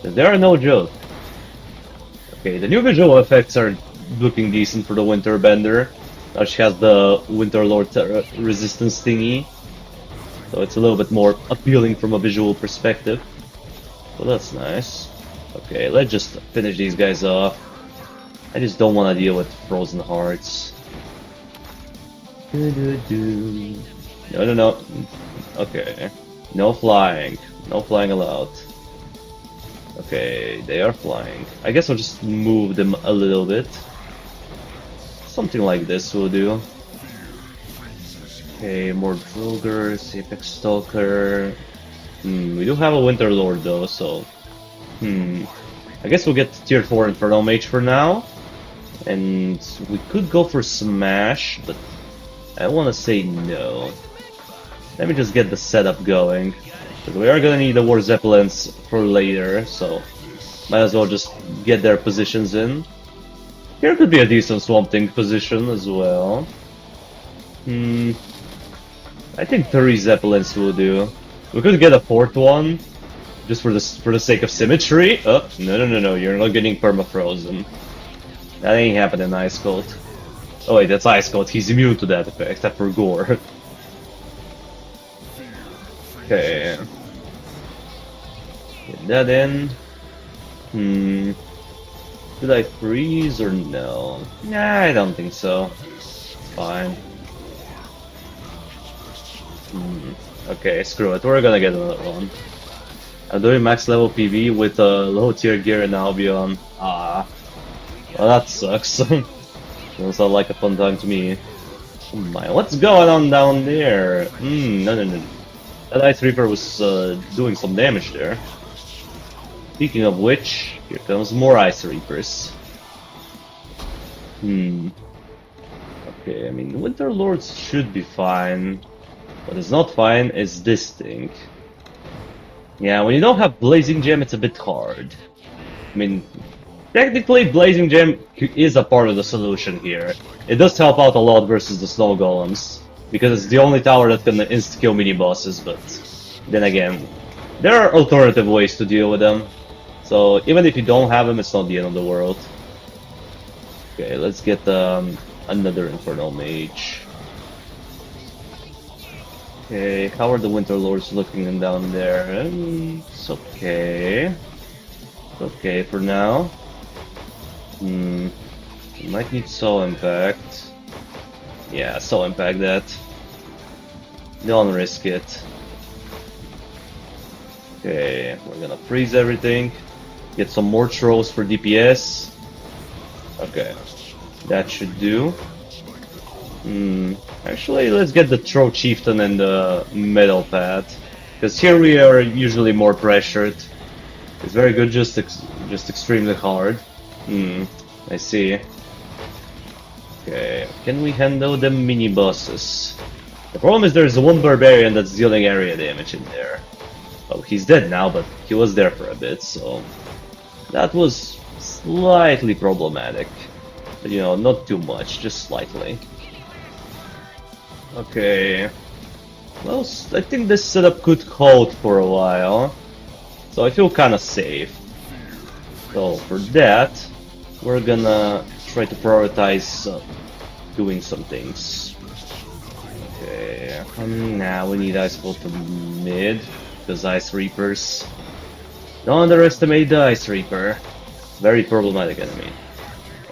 They are no joke. Okay, the new visual effects are looking decent for the Winterbender. Now she has the Winter Lord resistance thingy. So it's a little bit more appealing from a visual perspective. So that's nice. Okay, let's just finish these guys off. I just don't want to deal with Frozen Hearts. No. Okay. No flying. No flying allowed. Okay, they are flying. I guess I'll just move them a little bit. Something like this will do. Okay, more Drogers, Apex Stalker. We do have a Winter Lord though, so... I guess we'll get tier 4 Infernal Mage for now. And we could go for Smash, but I want to say no. Let me just get the setup going. Because we are gonna need the War Zeppelins for later, so might as well just get their positions in. Here could be a decent Swamp Thing position as well. I think 3 Zeppelins will do. We could get a 4th one, just for the sake of symmetry. Oh, no, you're not getting permafrozen. That ain't happening, Ice Cold. Oh wait, that's Ice Cold. He's immune to that effect, except for Gore. Okay. Get that in. Should I freeze or no? Nah, I don't think so. It's fine. Okay, screw it. We're gonna get another one. I'm doing max level PV with a low tier gear in Albion. Ah. Well, that sucks. Doesn't sound like a fun time to me. Oh my, what's going on down there? No. That Ice Reaper was doing some damage there. Speaking of which, here comes more Ice Reapers. Okay, I mean, Winter Lords should be fine. What is not fine is this thing. Yeah, when you don't have Blazing Gem, it's a bit hard. I mean, technically, Blazing Gem is a part of the solution here. It does help out a lot versus the Snow Golems, because it's the only tower that can insta-kill mini-bosses, but then again, there are alternative ways to deal with them. So even if you don't have them, it's not the end of the world. Okay, let's get another Infernal Mage. Okay, how are the Winter Lords looking down there? It's okay. It's okay for now. You might need Soul Impact. Yeah, Soul Impact that. Don't risk it. Okay, we're gonna freeze everything. Get some more trolls for DPS. Okay, that should do. Actually, let's get the Throw Chieftain in the middle path. Because here we are usually more pressured. It's very good, just extremely hard. I see. Okay, can we handle the mini bosses? The problem is there's one barbarian that's dealing area damage in there. Oh, he's dead now, but he was there for a bit, so that was slightly problematic. But you know, not too much, just slightly. Okay. Well, I think this setup could hold for a while, so I feel kinda safe. So for that, we're gonna try to prioritize doing some things. Okay, now we need Ice Bolt to mid, because Ice Reapers. Don't underestimate the Ice Reaper. Very problematic enemy.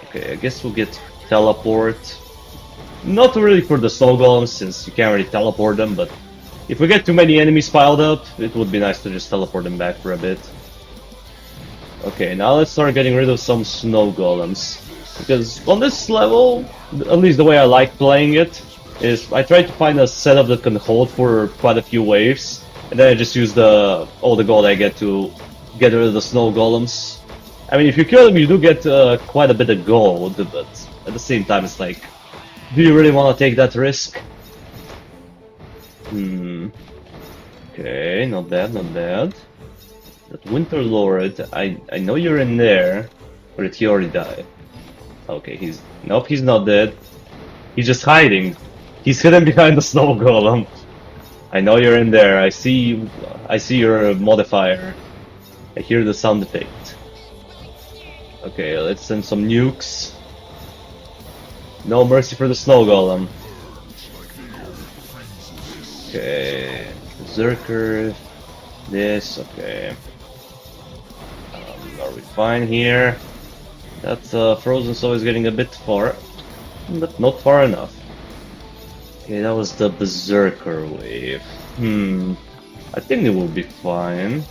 Okay, I guess we'll get Teleport. Not really for the Snow Golems, since you can't really teleport them, but if we get too many enemies piled up, it would be nice to just teleport them back for a bit. Okay, now let's start getting rid of some Snow Golems. Because on this level, at least the way I like playing it, is I try to find a setup that can hold for quite a few waves, and then I just use all the gold I get to get rid of the Snow Golems. I mean, if you kill them, you do get quite a bit of gold, but at the same time, it's like, do you really want to take that risk? Okay, not bad, not bad. That Winter Lord, I know you're in there, or did he already die? Okay, nope, he's not dead. He's just hiding. He's hidden behind the Snow Golem. I know you're in there. I see your modifier. I hear the sound effect. Okay, let's send some nukes. No mercy for the Snow Golem. Okay, Berserker. This, okay. Are we fine here? That Frozen Soul is getting a bit far, but not far enough. Okay, that was the Berserker wave. I think it will be fine.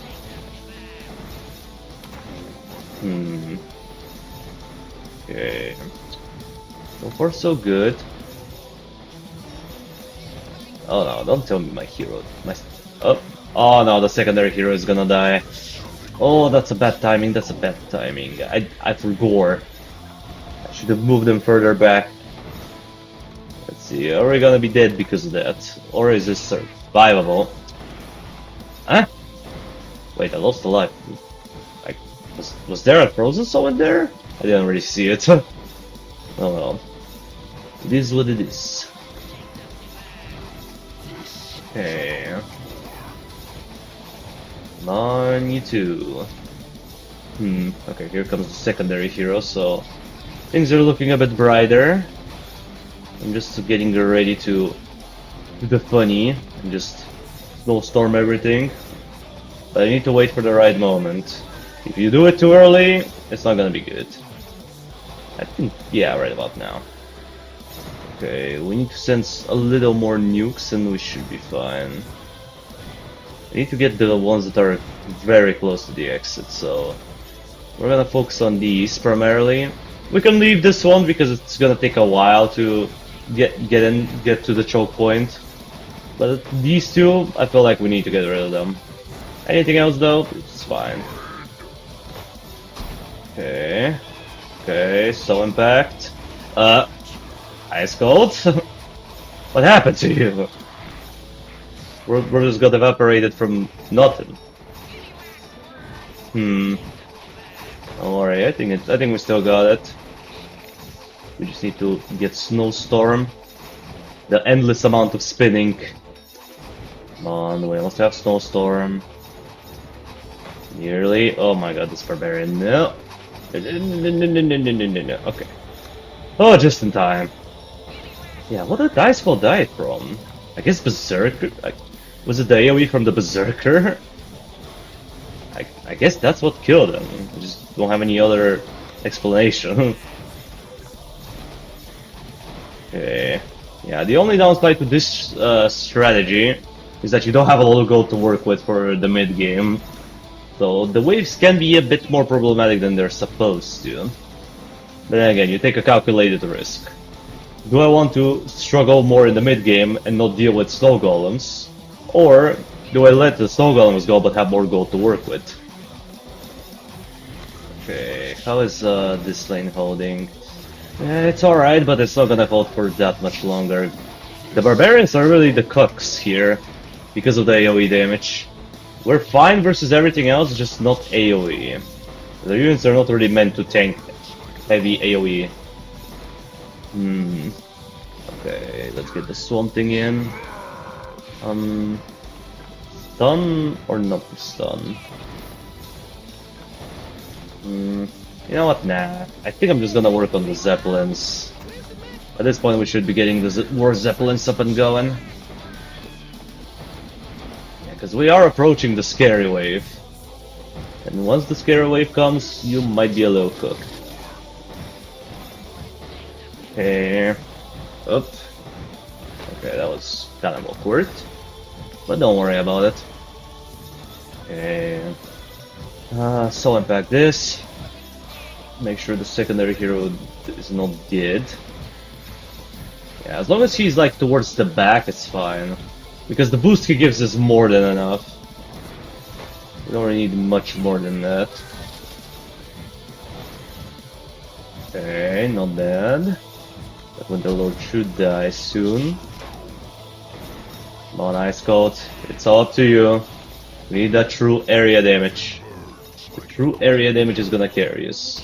Okay. So far so good. Oh no, don't tell me my hero. Oh no, the secondary hero is gonna die. Oh, that's a bad timing, that's a bad timing. I forgot. I should have moved them further back. Let's see, are we gonna be dead because of that? Or is this survivable? Huh? Wait, I lost a life. Was there a Frozen Soul in there? I didn't really see it. Oh well. It is what it is. Okay. Come on, you two. Okay, here comes the secondary hero, so things are looking a bit brighter. I'm just getting ready to do the funny and just snowstorm everything. But I need to wait for the right moment. If you do it too early, it's not gonna be good. I think, yeah, right about now. Okay, we need to send a little more nukes and we should be fine. I need to get the ones that are very close to the exit, so we're gonna focus on these primarily. We can leave this one because it's gonna take a while to get to the choke point. But these two, I feel like we need to get rid of them. Anything else though, it's fine. Okay. Okay, so impact. Ice Cold? What happened to you? We're just got evaporated from nothing. Don't worry, I think we still got it. We just need to get Snowstorm. The endless amount of spinning. Come on, we must have Snowstorm. Nearly. Oh my god, this barbarian. No. No. Okay. Oh, just in time. Yeah, what did Ice Cold die from? I guess Berserker? Was it the AoE from the Berserker? I guess that's what killed him. I just don't have any other explanation. Okay. Yeah, the only downside to this strategy is that you don't have a lot of gold to work with for the mid game. So the waves can be a bit more problematic than they're supposed to. But then again, you take a calculated risk. Do I want to struggle more in the mid game and not deal with snow golems? Or do I let the snow golems go but have more gold to work with? Okay, how is this lane holding? It's alright, but it's not gonna hold for that much longer. The barbarians are really the cooks here because of the AoE damage. We're fine versus everything else, just not AoE. The units are not really meant to tank heavy AoE. Okay, let's get the Swamp Thing in. Stun or not stun? You know what? Nah. I think I'm just gonna work on the Zeppelins. At this point, we should be getting the more Zeppelins up and going. Yeah, because we are approaching the scary wave. And once the scary wave comes, you might be a little cooked. Okay. Up. Okay, that was kind of awkward. But don't worry about it. Okay. So impact this. Make sure the secondary hero is not dead. Yeah, as long as he's like towards the back, it's fine. Because the boost he gives is more than enough. We don't really need much more than that. Okay, not bad. That Winter Lord should die soon. Come on, Ice Coat. It's all up to you. We need that true area damage. The true area damage is gonna carry us.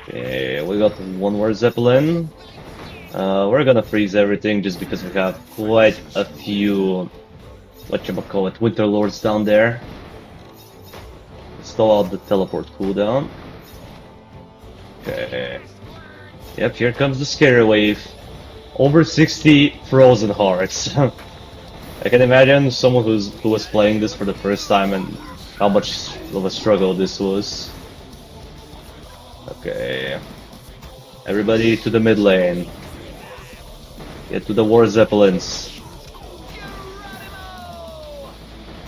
Okay, we got one more Zeppelin. We're gonna freeze everything just because we have quite a few, whatchamacallit, Winter Lords down there. Stall out the teleport cooldown. Okay. Yep, here comes the scary wave. Over 60 frozen hearts. I can imagine someone who was playing this for the first time and how much of a struggle this was. Okay. Everybody to the mid lane. Get to the War Zeppelins.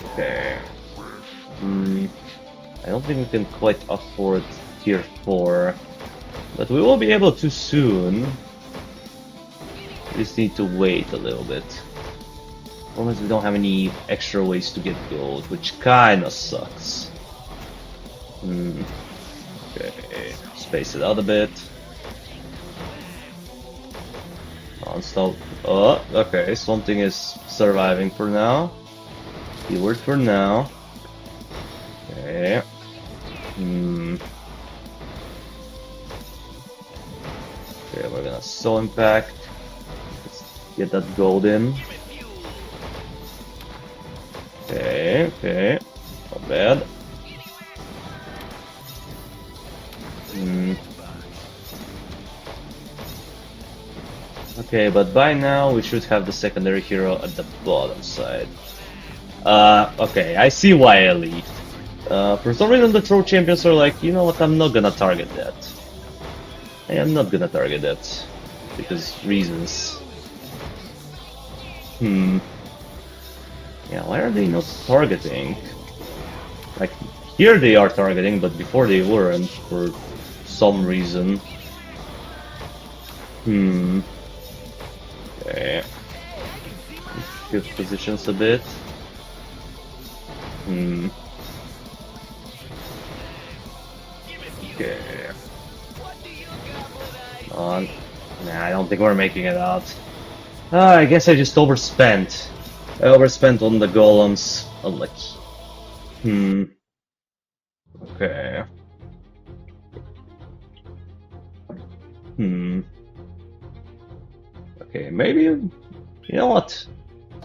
Okay. I don't think we can quite afford tier 4. But we will be able to soon. We just need to wait a little bit. As long as we don't have any extra ways to get gold, which kinda sucks. Okay, space it out a bit. Non-stop. Oh, okay, something is surviving for now. Keyword for now. Okay. Okay, we're gonna Soul Impact. Let's get that gold in. Okay, okay. Not bad. Okay, but by now we should have the secondary hero at the bottom side. Okay, I see why I leave. For some reason the Troll Champions are like, you know what, I'm not gonna target that. I am not gonna target that. Because reasons. Yeah, why are they not targeting? Like, here they are targeting, but before they weren't, for some reason. Okay. Shift positions a bit. Okay. Come on. Nah, I don't think we're making it out. I guess I just overspent. I overspent on the golems. Unlucky. Okay. Okay, maybe... You know what?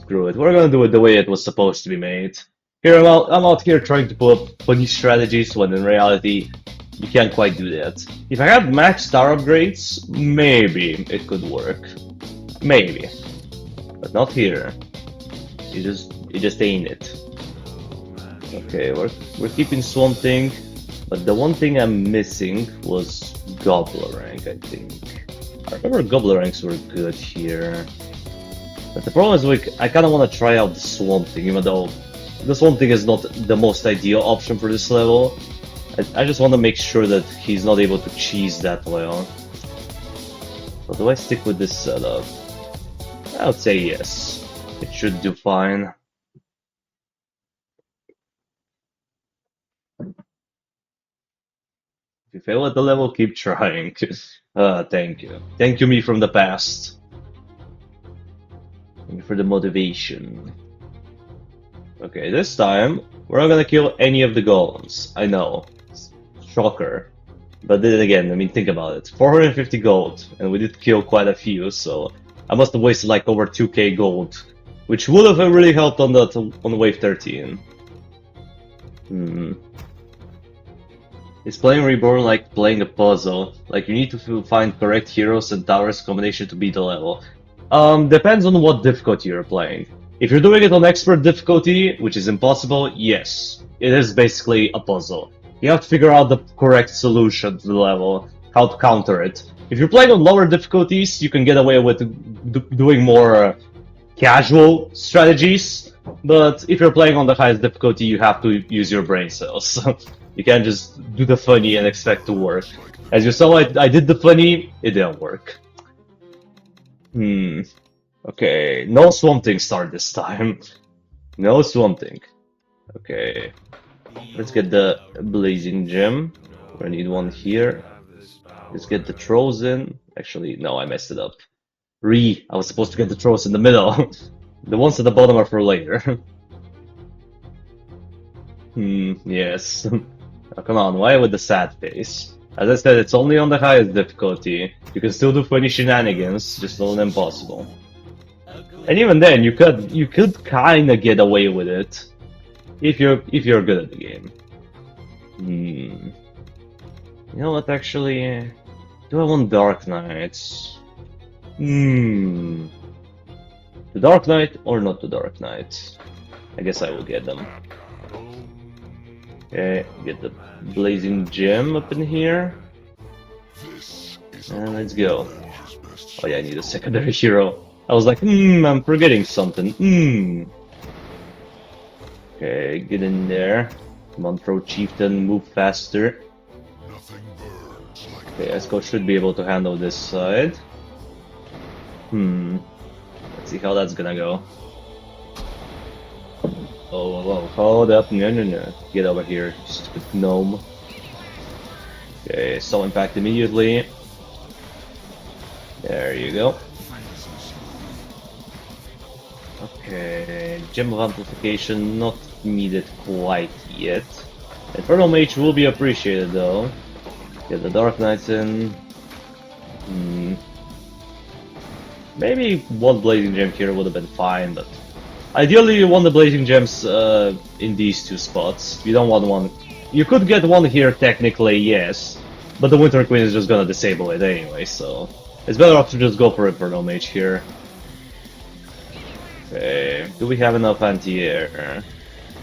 Screw it. We're gonna do it the way it was supposed to be made. Here I'm out here trying to pull up funny strategies when in reality you can't quite do that. If I had max star upgrades, maybe it could work. Maybe. But not here. It just ain't it. Okay, we're keeping Swamp Thing, but the one thing I'm missing was Gobbler rank, I think. I remember Gobbler ranks were good here. But the problem is I kinda wanna try out the Swamp Thing, even though the Swamp Thing is not the most ideal option for this level. I just want to make sure that he's not able to cheese that well. Or do I stick with this setup? I would say yes. It should do fine. If you fail at the level, keep trying. Thank you. Thank you, me from the past. Thank you for the motivation. Okay, this time, we're not gonna kill any of the golems. I know. Shocker. But then again, I mean, think about it. 450 gold, and we did kill quite a few, so I must have wasted like over 2k gold, which would have really helped on wave 13. Is playing Reborn like playing a puzzle? Like you need to find correct heroes and towers combination to beat the level. Depends on what difficulty you're playing. If you're doing it on expert difficulty, which is impossible, yes, it is basically a puzzle. You have to figure out the correct solution to the level, how to counter it. If you're playing on lower difficulties, you can get away with doing more casual strategies, but if you're playing on the highest difficulty, you have to use your brain cells. You can't just do the funny and expect to work. As you saw, I did the funny, it didn't work. Okay, no Swamp Thing start this time. No Swamp Thing. Okay, let's get the Blazing Gem. I need one here. Let's get the Trolls in. Actually, no, I messed it up. I was supposed to get the Trolls in the middle. The ones at the bottom are for later. Yes. Oh, come on, why with the sad face? As I said, it's only on the highest difficulty. You can still do funny shenanigans, just not impossible. And even then, you could kinda get away with it if you're good at the game. You know what? Actually, do I want Dark Knights? The Dark Knight or not the Dark Knight? I guess I will get them. Okay, get the Blazing Gem up in here. And let's go. Oh yeah, I need a secondary hero. I was like, I'm forgetting something. Okay, get in there. Come on, throw Chieftain, move faster. Okay, Esco should be able to handle this side. Let's see how that's gonna go. Oh, hold up, no. Get over here, stupid gnome. Okay, Soul Impact immediately. There you go. Okay, Gem of Amplification not needed quite yet. Infernal Mage will be appreciated though. Get the Dark Knights in. Maybe one Blazing Gem here would have been fine, but ideally you want the Blazing Gems in these two spots. You don't want one. You could get one here technically, yes, but the Winter Queen is just gonna disable it anyway, so it's better off to just go for Infernal Mage here. Okay, do we have enough anti-air?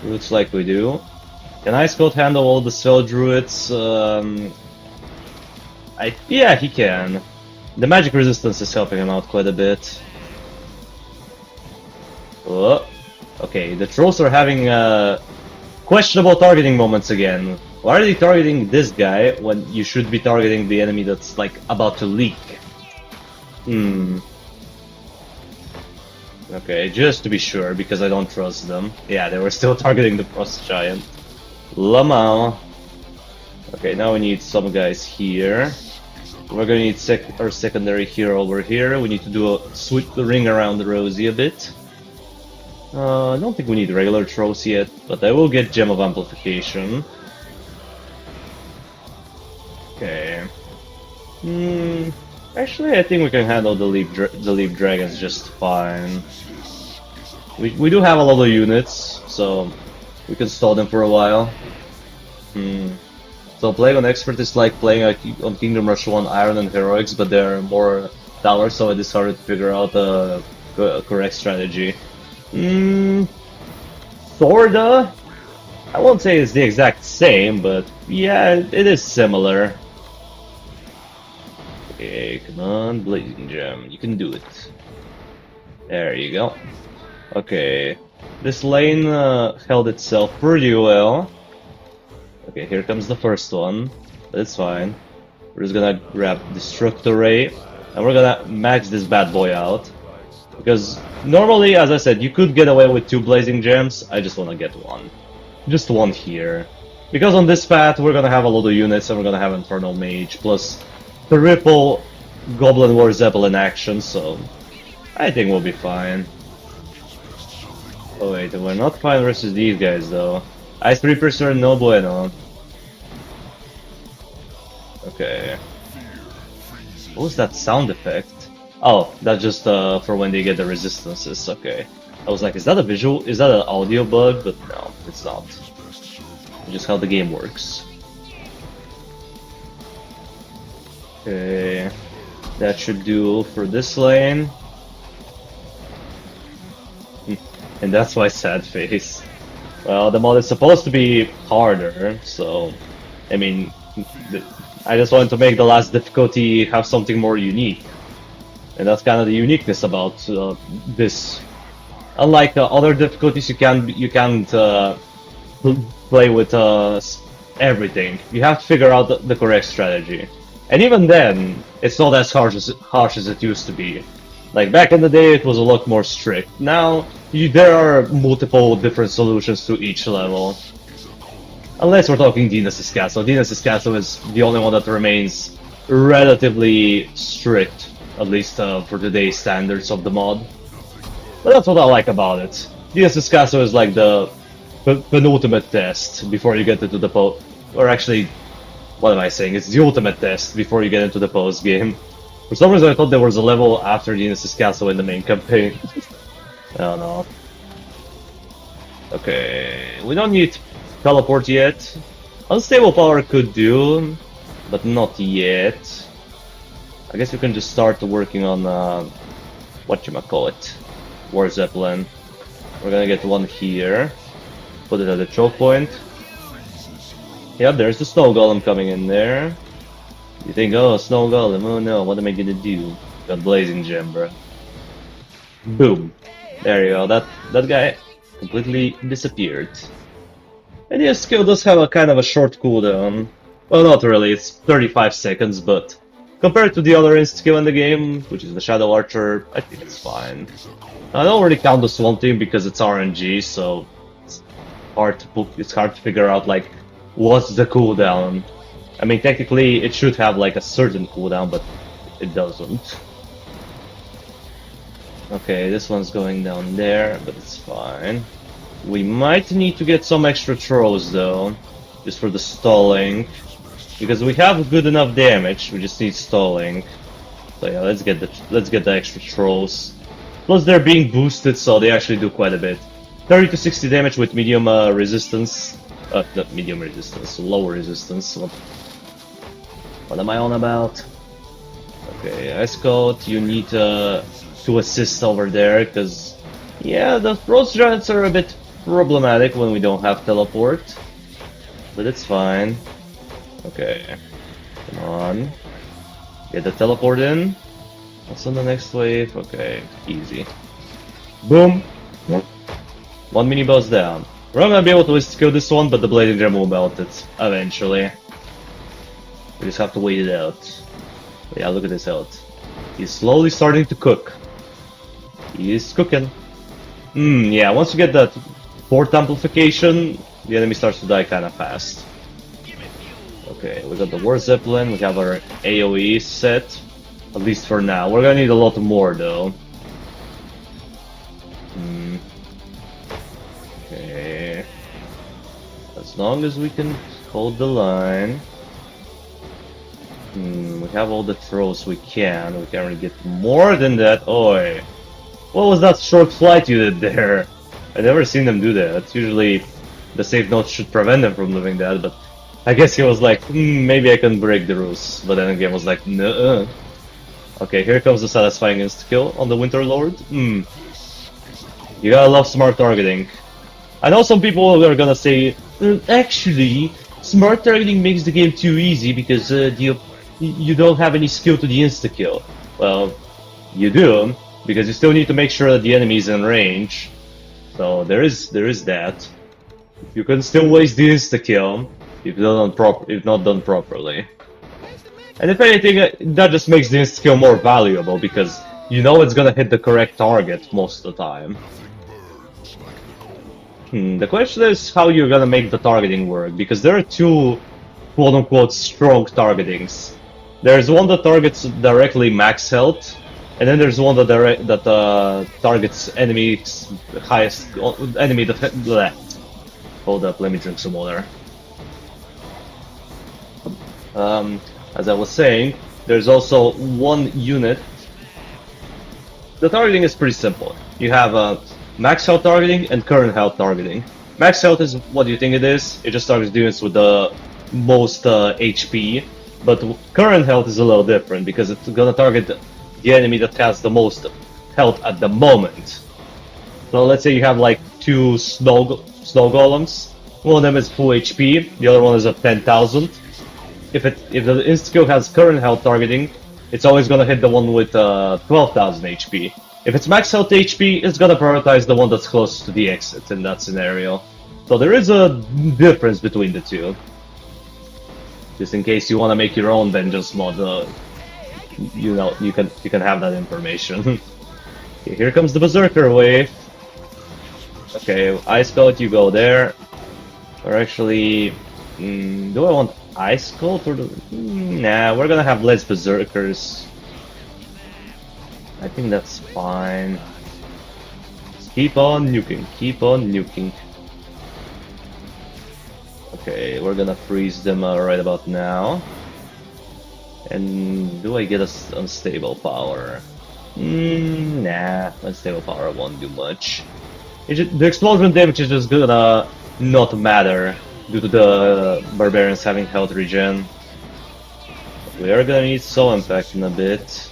Looks like we do. Can Ice Coat handle all the Spell Druids? Yeah, he can. The magic resistance is helping him out quite a bit. Oh, okay, the Trolls are having questionable targeting moments again. Why are they targeting this guy when you should be targeting the enemy that's like about to leak? Okay, just to be sure, because I don't trust them. Yeah, they were still targeting the Frost Giant. Lamau. Okay, now we need some guys here. We're gonna need our secondary hero over here. We need to do a sweep the ring around the Rosie a bit. I don't think we need regular Trolls yet, but I will get Gem of Amplification. Okay. Actually, I think we can handle the Leaf Dragons just fine. We do have a lot of units, so we can stall them for a while. So playing on Expert is like playing on Kingdom Rush 1 Iron and Heroics, but there are more towers, so it is harder to figure out a correct strategy. Sorta. I won't say it's the exact same, but yeah, it is similar. Okay, come on, Blazing Gem, you can do it. There you go. Okay, this lane held itself pretty well. Okay, here comes the first one. That's fine. We're just gonna grab Destructor Ray. And we're gonna max this bad boy out. Because normally, as I said, you could get away with 2 blazing gems. I just wanna get 1. Just 1 here. Because on this path, we're gonna have a lot of units and we're gonna have Infernal Mage, plus the Ripple Goblin War Zeppelin action, so I think we'll be fine. Oh wait, we're not fine versus these guys though. Ice Reapers are no bueno. Okay. What was that sound effect? Oh, that's just for when they get the resistances, okay. I was like, is that a visual? Is that an audio bug? But no, it's not. It's just how the game works. Okay. That should do for this lane. And that's why sad face. Well, the mod is supposed to be harder, so I mean, I just wanted to make the last difficulty have something more unique, and that's kind of the uniqueness about this. Unlike other difficulties, you can't play with everything. You have to figure out the correct strategy, and even then, it's not as harsh as it used to be. Like back in the day, it was a lot more strict. Now, there are multiple different solutions to each level. Unless we're talking Dinas' Castle. Dinas' Castle is the only one that remains relatively strict, at least for today's standards of the mod. But that's what I like about it. Dinas' Castle is like the penultimate test before you get into the or actually, what am I saying? It's the ultimate test before you get into the post game. For some reason I thought there was a level after Dinas' Castle in the main campaign. I don't know. Okay, we don't need teleport yet. Unstable power could do, but not yet. I guess we can just start working on whatchamacallit, War Zeppelin. We're gonna get 1 here. Put it at the choke point. Yep, there's the Snow Golem coming in there. You think, oh, Snow Golem, oh no, what am I gonna do? Got Blazing Gem, bro. Boom. There you go, that guy completely disappeared. And his skill does have a kind of a short cooldown. Well, not really, it's 35 seconds, but compared to the other insta-kill in the game, which is the Shadow Archer, I think it's fine. I don't really count the Swamp Team because it's RNG, so it's hard to figure out, like, what's the cooldown. I mean, technically, it should have, like, a certain cooldown, but it doesn't. Okay, this one's going down there, but it's fine. We might need to get some extra throws, though, just for the stalling. Because we have good enough damage, we just need stalling. So yeah, let's get the extra throws. Plus they're being boosted, so they actually do quite a bit. 30 to 60 damage with medium resistance. Not medium resistance, lower resistance. What am I on about? Okay, Ice Coat, you need to assist over there, because yeah, the Frost Giants are a bit problematic when we don't have teleport. But it's fine. Okay, come on. Get the teleport in. What's on the next wave? Okay, easy. Boom! 1 mini boss down. We're not gonna be able to kill this one, but the Blazing Gem will melt it eventually. We just have to wait it out. But yeah, look at this health. He's slowly starting to cook. He is cooking. Yeah, once you get that 4th amplification, the enemy starts to die kinda fast. Okay, we got the War Zeppelin, we have our AoE set. At least for now. We're gonna need a lot more though. Okay. As long as we can hold the line. We have all the throws we can. We can't really get more than that. Oi! What was that short flight you did there? I've never seen them do that. Usually the save notes should prevent them from doing that, but I guess he was like, maybe I can break the rules. But then the game was like, no. Okay, here comes the satisfying insta-kill on the Winter Lord. You gotta love smart targeting. I know some people are gonna say, actually, smart targeting makes the game too easy because you don't have any skill to the insta-kill. Well, you do, because you still need to make sure that the enemy is in range. So there is that. You can still waste the insta-kill if not done properly. And if anything, that just makes the insta-kill more valuable, because you know it's gonna hit the correct target most of the time. The question is how you're gonna make the targeting work, because there are two quote-unquote strong targetings. There's one that targets directly max health, and then there's one that targets enemy's highest enemy that. Hold up, let me drink some water. As I was saying, there's also one unit. The targeting is pretty simple. You have max health targeting and current health targeting. Max health is what you think it is. It just targets units with the most HP. But current health is a little different, because it's gonna target the enemy that has the most health at the moment. So let's say you have like two snow golems. One of them is full HP, the other one is at 10,000. If the insta-kill has current health targeting, it's always gonna hit the one with 12,000 HP. If it's max health HP, it's gonna prioritize the one that's closest to the exit in that scenario. So there is a difference between the two. Just in case you want to make your own vengeance mod, you know, you can have that information. Okay, here comes the berserker wave. Okay, ice coat, you go there. Or actually, do I want ice coat or nah? We're gonna have less berserkers. I think that's fine. Just keep on nuking, keep on nuking. Okay, we're gonna freeze them right about now. And do I get a unstable power? Nah, unstable power won't do much. The explosion damage is just gonna not matter due to the barbarians having health regen. We are gonna need soul impact in a bit.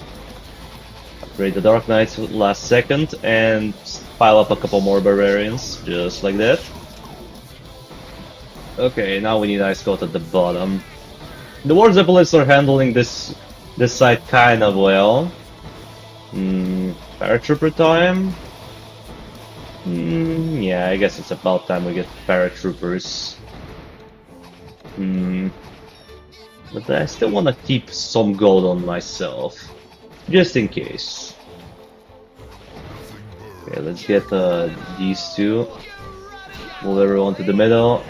Upgrade the Dark Knights last second and pile up a couple more barbarians, just like that. Okay, now we need Ice Coat at the bottom. The War Zeppelins are handling this side kind of well. Paratrooper time? Yeah, I guess it's about time we get paratroopers. But I still want to keep some gold on myself, just in case. Okay, let's get these two. Move everyone to the middle.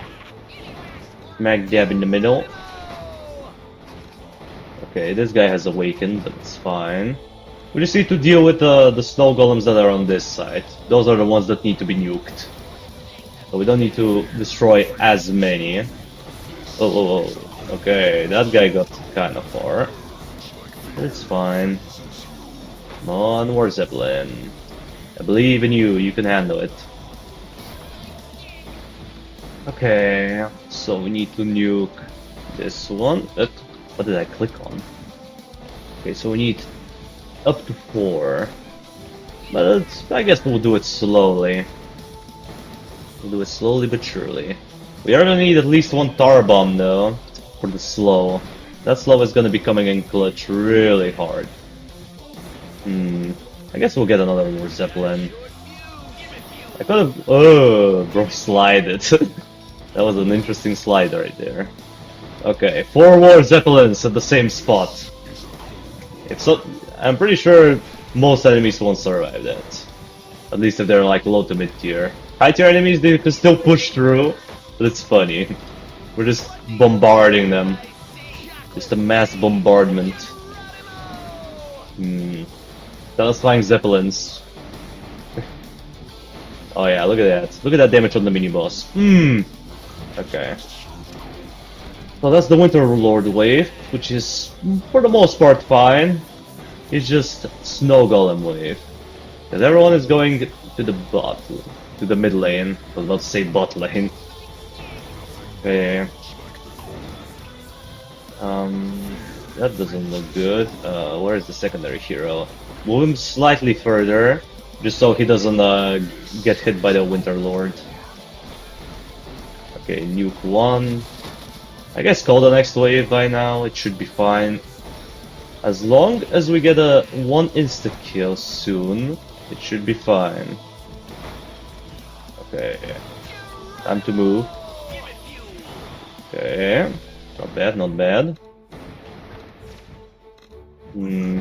Smack dab in the middle. Okay, this guy has awakened, but it's fine. We just need to deal with the snow golems that are on this side. Those are the ones that need to be nuked. So we don't need to destroy as many. Oh. Okay, that guy got kind of far. It's fine. Come on, War Zeppelin. I believe in you, you can handle it. Okay, so we need to nuke this one. What did I click on? Okay, so we need up to 4. But I guess we'll do it slowly. We'll do it slowly but surely. We are gonna need at least 1 tar bomb though, for the slow. That slow is gonna be coming in clutch really hard. I guess we'll get another War Zeppelin. I could have... Oh, bro, slided. That was an interesting slide right there. Okay, 4 War Zeppelins at the same spot. I'm pretty sure most enemies won't survive that. At least if they're like low to mid tier. High tier enemies, they can still push through, but it's funny. We're just bombarding them. Just a mass bombardment. Those flying Zeppelins. Oh yeah, look at that. Look at that damage on the mini-boss. Okay. So that's the Winter Lord wave, which is, for the most part, fine. It's just Snow Golem wave. Because everyone is going to the mid lane. I was about to say bot lane. Okay. That doesn't look good. Where is the secondary hero? Move him slightly further, just so he doesn't get hit by the Winter Lord. Okay, nuke 1. I guess call the next wave by now, it should be fine. As long as we get a 1 insta-kill soon, it should be fine. Okay, time to move. Okay, not bad, not bad. Hmm.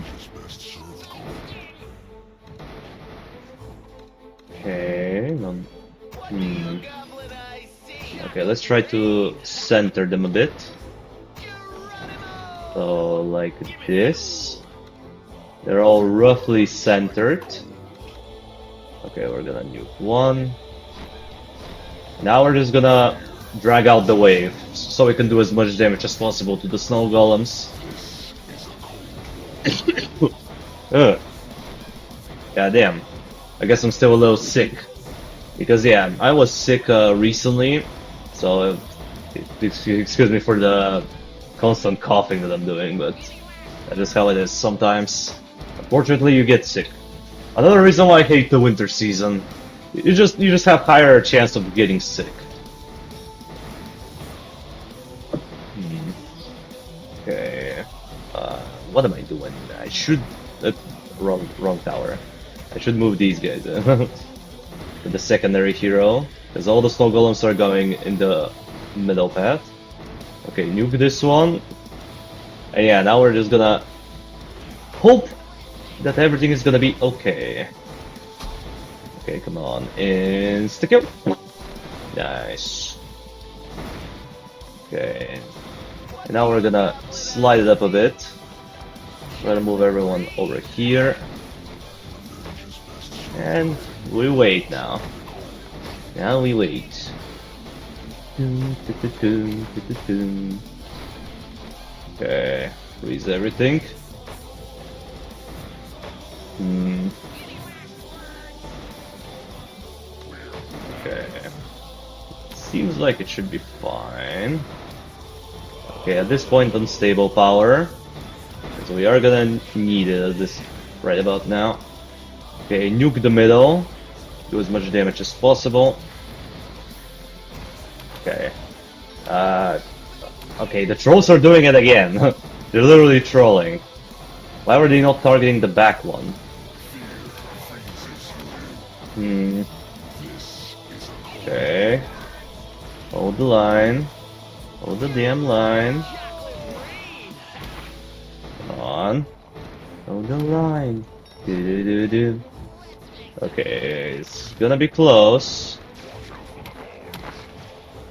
Okay. No. Hmm. Okay, let's try to center them a bit. So, like this. They're all roughly centered. Okay, we're gonna nuke one. Now we're just gonna drag out the wave so we can do as much damage as possible to the snow golems. Ugh. God damn. I guess I'm still a little sick. Because yeah, I was sick recently, so excuse me for the constant coughing that I'm doing, but that is how it is sometimes. Unfortunately, you get sick. Another reason why I hate the winter season. You just have higher chance of getting sick. Hmm. Okay. What am I doing? I should wrong tower. I should move these guys to the secondary hero, because all the snow golems are going in the middle path. Okay, nuke this one. And yeah, now we're just gonna hope that everything is gonna be okay. Okay, come on. Insta-kill. Nice. Okay. And now we're gonna slide it up a bit. Try to move everyone over here. And we wait now. Now we wait. Okay, freeze everything. Okay. Seems like it should be fine. Okay, at this point, unstable power. So we are gonna need it at this right about now. Okay, nuke the middle. Do as much damage as possible. Okay. Okay, the trolls are doing it again. They're literally trolling. Why were they not targeting the back one? Okay. Hold the line. Hold the damn line. Come on. Hold the line. Do. Okay, it's gonna be close.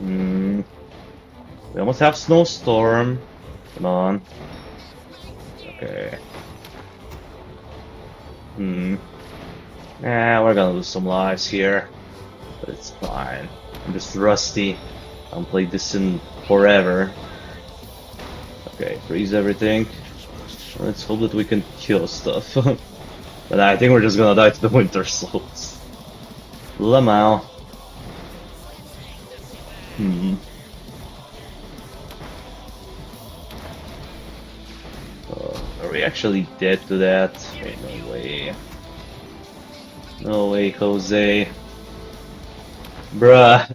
We almost have snowstorm. Come on. Okay. We're gonna lose some lives here. But it's fine. I'm just rusty. I haven't played this in forever. Okay, freeze everything. Let's hope that we can kill stuff. But I think we're just gonna die to the winter slopes. Lamau. Are we actually dead to that? Wait, no way. No way, Jose. Bruh.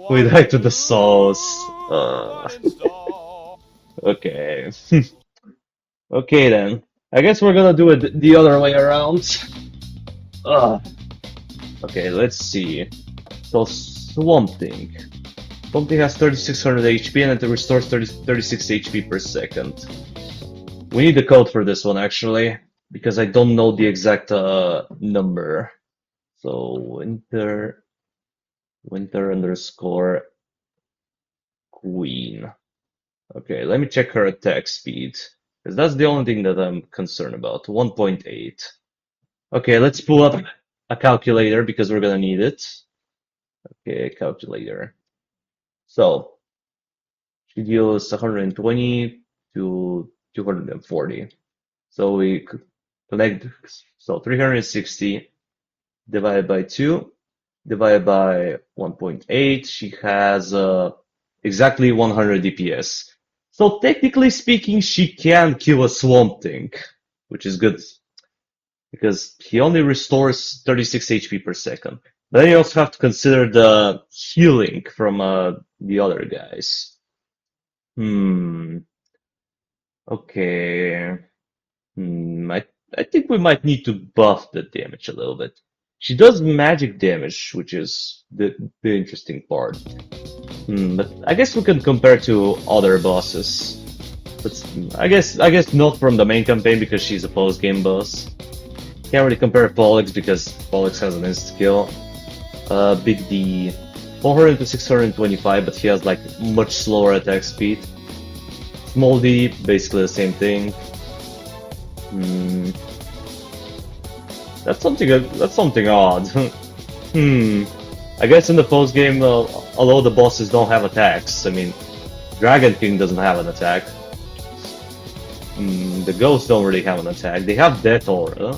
We died to the souls. Okay. Okay then. I guess we're gonna do it the other way around. Okay, let's see. So Swamp Thing. Swamp Thing has 3600 HP and it restores 36 HP per second. We need the code for this one actually, because I don't know the exact number. So winter underscore queen. Okay, let me check her attack speed, because that's the only thing that I'm concerned about. 1.8. Okay, let's pull up a calculator because we're gonna need it. Okay, calculator. So she deals 120 to 240. So we connect, so 360 divided by 2 divided by 1.8. She has exactly 100 DPS. So technically speaking, she can kill a Swamp Thing, which is good, because he only restores 36 HP per second. But then you also have to consider the healing from the other guys. Okay. I think we might need to buff the damage a little bit. She does magic damage, which is the interesting part. But I guess we can compare to other bosses. But I guess not from the main campaign because she's a post-game boss. Can't really compare Pollux because Pollux has an insta-kill. Big D, 400 to 625, but he has like much slower attack speed. Small D, basically the same thing. That's something odd. I guess in the post game, although the bosses don't have attacks, I mean, Dragon King doesn't have an attack. The ghosts don't really have an attack. They have Death Aura.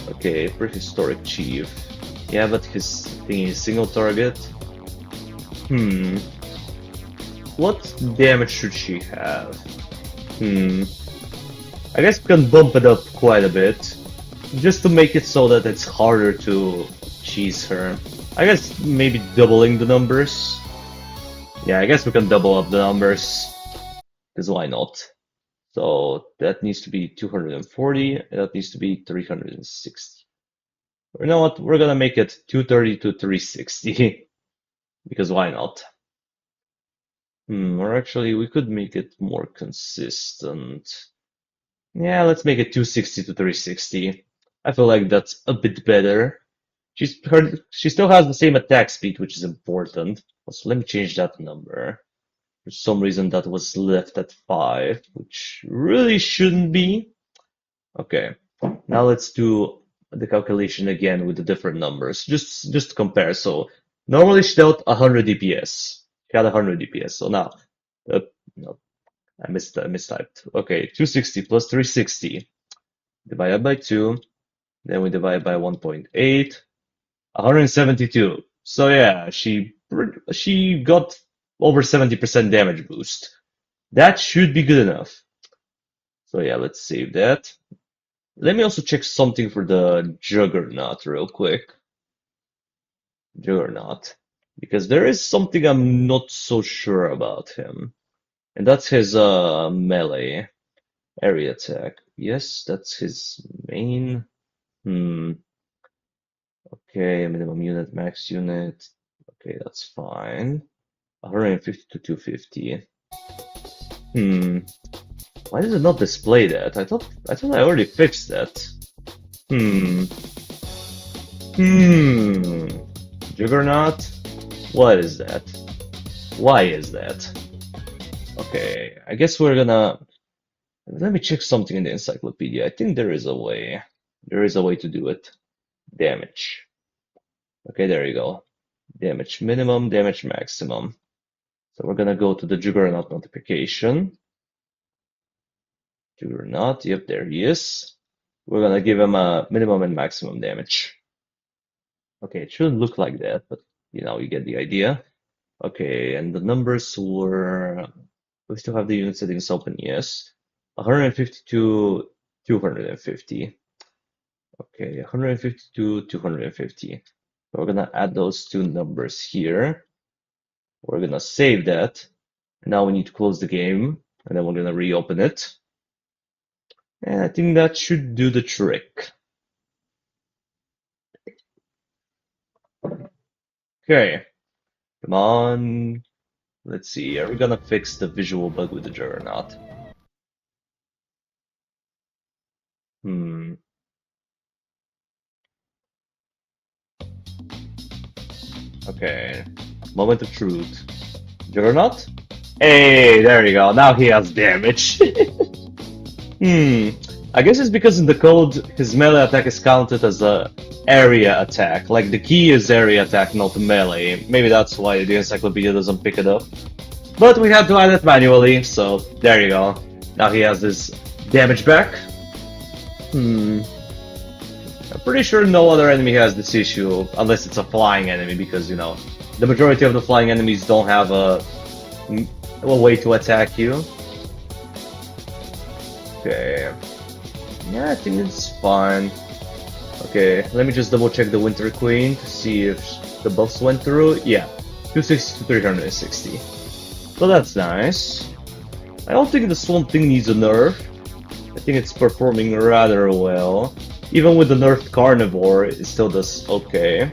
Okay, Prehistoric Chief. Yeah, but his thing is single target. What damage should she have? I guess we can bump it up quite a bit, just to make it so that it's harder to cheese her. I guess maybe doubling the numbers. Yeah, I guess we can double up the numbers, because why not? So that needs to be 240, that needs to be 360. You know what, we're gonna make it 230 to 360, because why not? Or actually, we could make it more consistent. Yeah, let's make it 260 to 360. I feel like that's a bit better. She still has the same attack speed, which is important. So let me change that number. For some reason, that was left at 5, which really shouldn't be. Okay, now let's do the calculation again with the different numbers, just to compare. So normally she dealt 100 DPS. She had 100 DPS. So now, no, I mistyped. Okay, 260 plus 360 divided by 2. Then we divide by 1.8. 172. So yeah, she got over 70% damage boost. That should be good enough. So yeah, let's save that. Let me also check something for the Juggernaut real quick. Juggernaut. Because there is something I'm not so sure about him. And that's his melee area attack. Yes, that's his main. Okay, minimum unit, max unit. Okay, that's fine. 150 to 250. Why does it not display that? I thought I already fixed that. Juggernaut? What is that? Why is that? Okay, I guess we're gonna... Let me check something in the encyclopedia. I think there is a way. There is a way to do it. Damage. Okay, there you go. Damage minimum, damage maximum. So we're gonna go to the Juggernaut notification. Juggernaut, yep, there he is. We're gonna give him a minimum and maximum damage. Okay, it shouldn't look like that, but you know, you get the idea. Okay, and the numbers were... We still have the unit settings open, yes. 150 to 250. Okay, 150 to 250. So we're gonna add those two numbers here. We're gonna save that. And now we need to close the game, and then we're gonna reopen it. And I think that should do the trick. Okay, come on. Let's see, are we gonna fix the visual bug with the Juggernaut? Okay, moment of truth. Juggernaut? Hey, there you go, now he has damage. I guess it's because in the code, his melee attack is counted as a area attack. Like, the key is area attack, not melee. Maybe that's why the encyclopedia doesn't pick it up. But we had to add it manually, so there you go. Now he has this damage back. I'm pretty sure no other enemy has this issue, unless it's a flying enemy, because, you know, the majority of the flying enemies don't have a way to attack you. Okay. Yeah, I think it's fine. Okay, let me just double check the Winter Queen to see if the buffs went through. Yeah, 260 to 360. So that's nice. I don't think the Swamp Thing needs a nerf. I think it's performing rather well. Even with the nerfed Carnivore, it still does okay.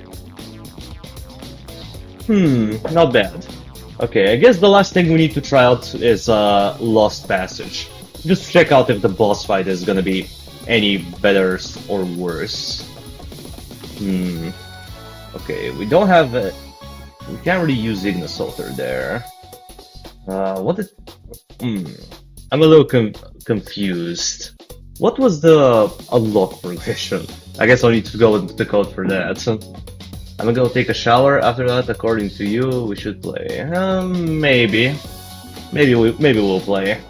Not bad. Okay, I guess the last thing we need to try out is Lost Passage. Just check out if the boss fight is gonna be any better or worse. Okay, we don't have we can't really use Ignisalter there. What did... I'm a little confused. What was the unlock progression? I guess I'll need to go into the code for that. I'm gonna take a shower after that. According to you, we should play. Maybe. Maybe we'll play.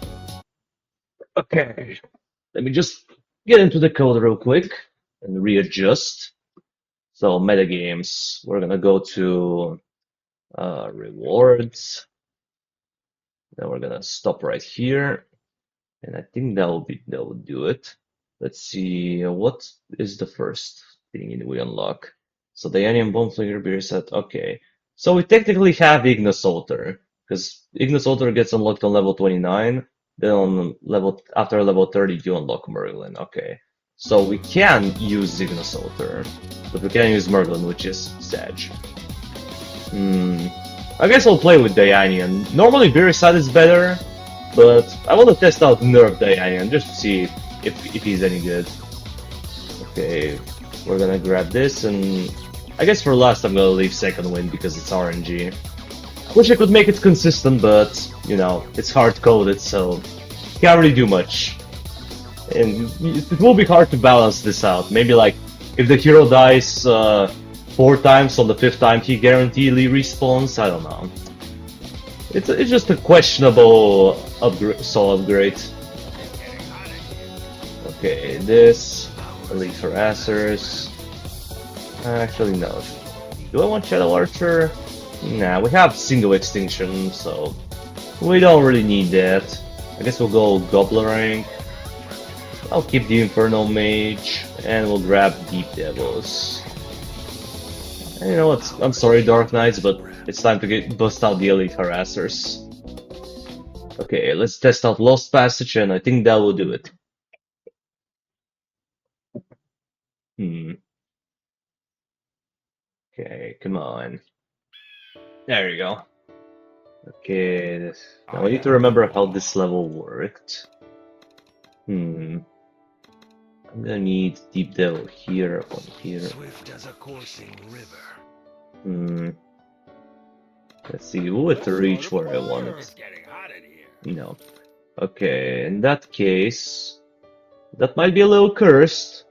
Okay. Let me just get into the code real quick and readjust. So metagames. We're gonna go to rewards. Then we're gonna stop right here. And I think that will do it. Let's see, what is the first thing we unlock? So the Onion Bomb Flinger Beer set, okay. So we technically have Ignisalter, because Ignisalter gets unlocked on level 29, then on after level 30 you unlock Merlin, okay. So we can use Ignisalter, but we can't use Merlin, which is sad. I guess I'll play with Dianian. Normally Beerside is better, but I want to test out Nerf Dianian just to see if he's any good. Okay, we're gonna grab this, and I guess for last I'm gonna leave second wind because it's RNG. I wish I could make it consistent, but you know, it's hard coded, so can't really do much. And it will be hard to balance this out. Maybe like if the hero dies 4 times, on the 5th time he guaranteedly respawns. I don't know. It's just a questionable soul upgrade. Okay, this Elite Harassers. Actually, no. Do I want Shadow Archer? Nah, we have single extinction, so we don't really need that. I guess we'll go Gobbler rank. I'll keep the Infernal Mage, and we'll grab Deep Devils. And you know what? I'm sorry, Dark Knights, but it's time to bust out the Elite Harassers. Okay, let's test out Lost Passage, and I think that will do it. Okay, come on. There you go. Okay, now I need to remember how this level worked. I'm gonna need Deep Devil here, one here. Swift as a coursing river. Let's see, who would reach where I want it. No. Okay, in that case, that might be a little cursed,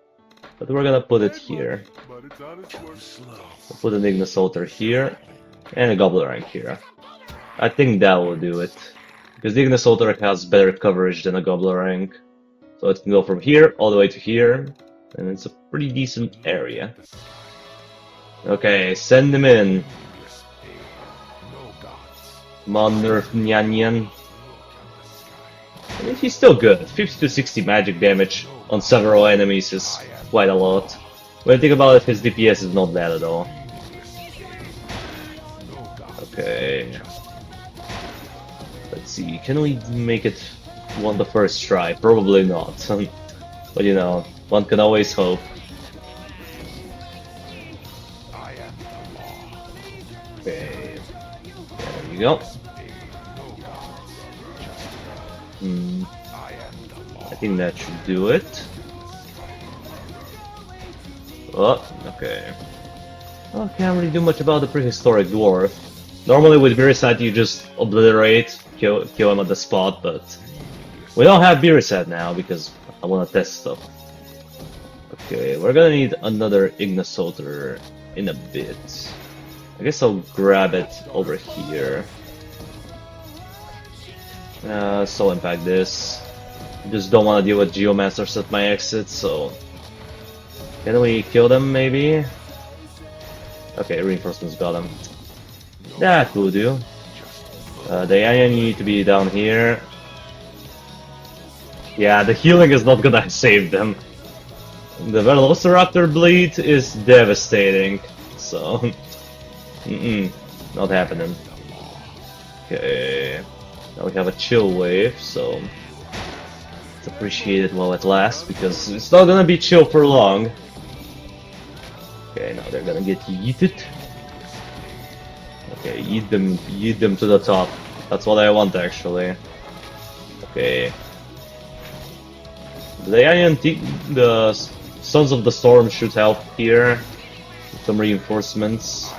but we're gonna put it here. We'll put an Ignisalter here, and a Gobbler rank here. I think that will do it, because the Ignisalter has better coverage than a Gobbler rank. So it can go from here all the way to here, and it's a pretty decent area. Okay, send him in. Come on, Nerf Nyan. I mean, he's still good. 50 to 60 magic damage on several enemies is quite a lot. When you think about it, his DPS is not bad at all. Okay. Let's see, can we make it on the first try? Probably not. But you know, one can always hope. Okay. There you go. I think that should do it. Oh, okay. Well, can't really do much about the prehistoric dwarf. Normally with Beerside you just obliterate, kill him at the spot, but we don't have Beerside now because I want to test stuff. Okay, we're gonna need another Ignisalter in a bit. I guess I'll grab it over here. Soul Impact this. Just don't want to deal with Geomasters at my exit, so... Can we kill them, maybe? Okay, Reinforcements got them. That will do. The Onion need to be down here. Yeah, the healing is not gonna save them. The Velociraptor bleed is devastating, so... not happening. Okay... Now we have a chill wave, so... Let's appreciate it while it lasts, because it's not gonna be chill for long. Okay, now they're gonna get yeeted. Okay, eat them to the top. That's what I want actually. Okay. The Sons of the Storm should help here. With some reinforcements.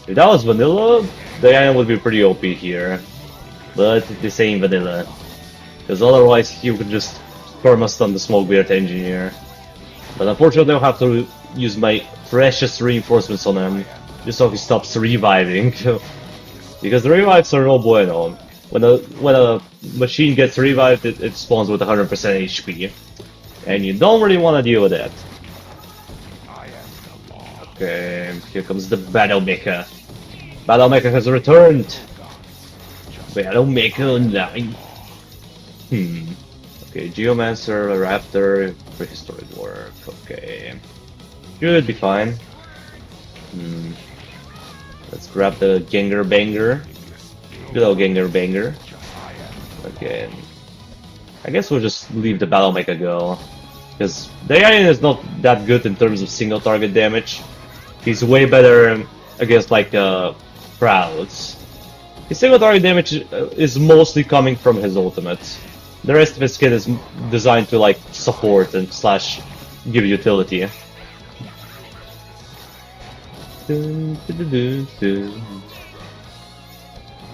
If that was vanilla, the Iron would be pretty OP here. But this ain't vanilla. Because otherwise you could just perma-stun the Smokebeard Engineer. But unfortunately I'll have to use my precious reinforcements on him. Just so he stops reviving. Because the revives are no bueno. When a machine gets revived, it spawns with 100% HP. And you don't really want to deal with that. Okay, here comes the Battle Mecha. Battle Mecha has returned! Battle Mecha Online. Okay, Geomancer, Raptor, Prehistoric Work. Okay. Should be fine. Let's grab the Gengar Banger. Good old Gengar Banger. Okay. I guess we'll just leave the Battle Mecha go. Because the Iron is not that good in terms of single target damage. He's way better against like crowds. His single target damage is mostly coming from his ultimate. The rest of his kit is designed to like support and slash give utility.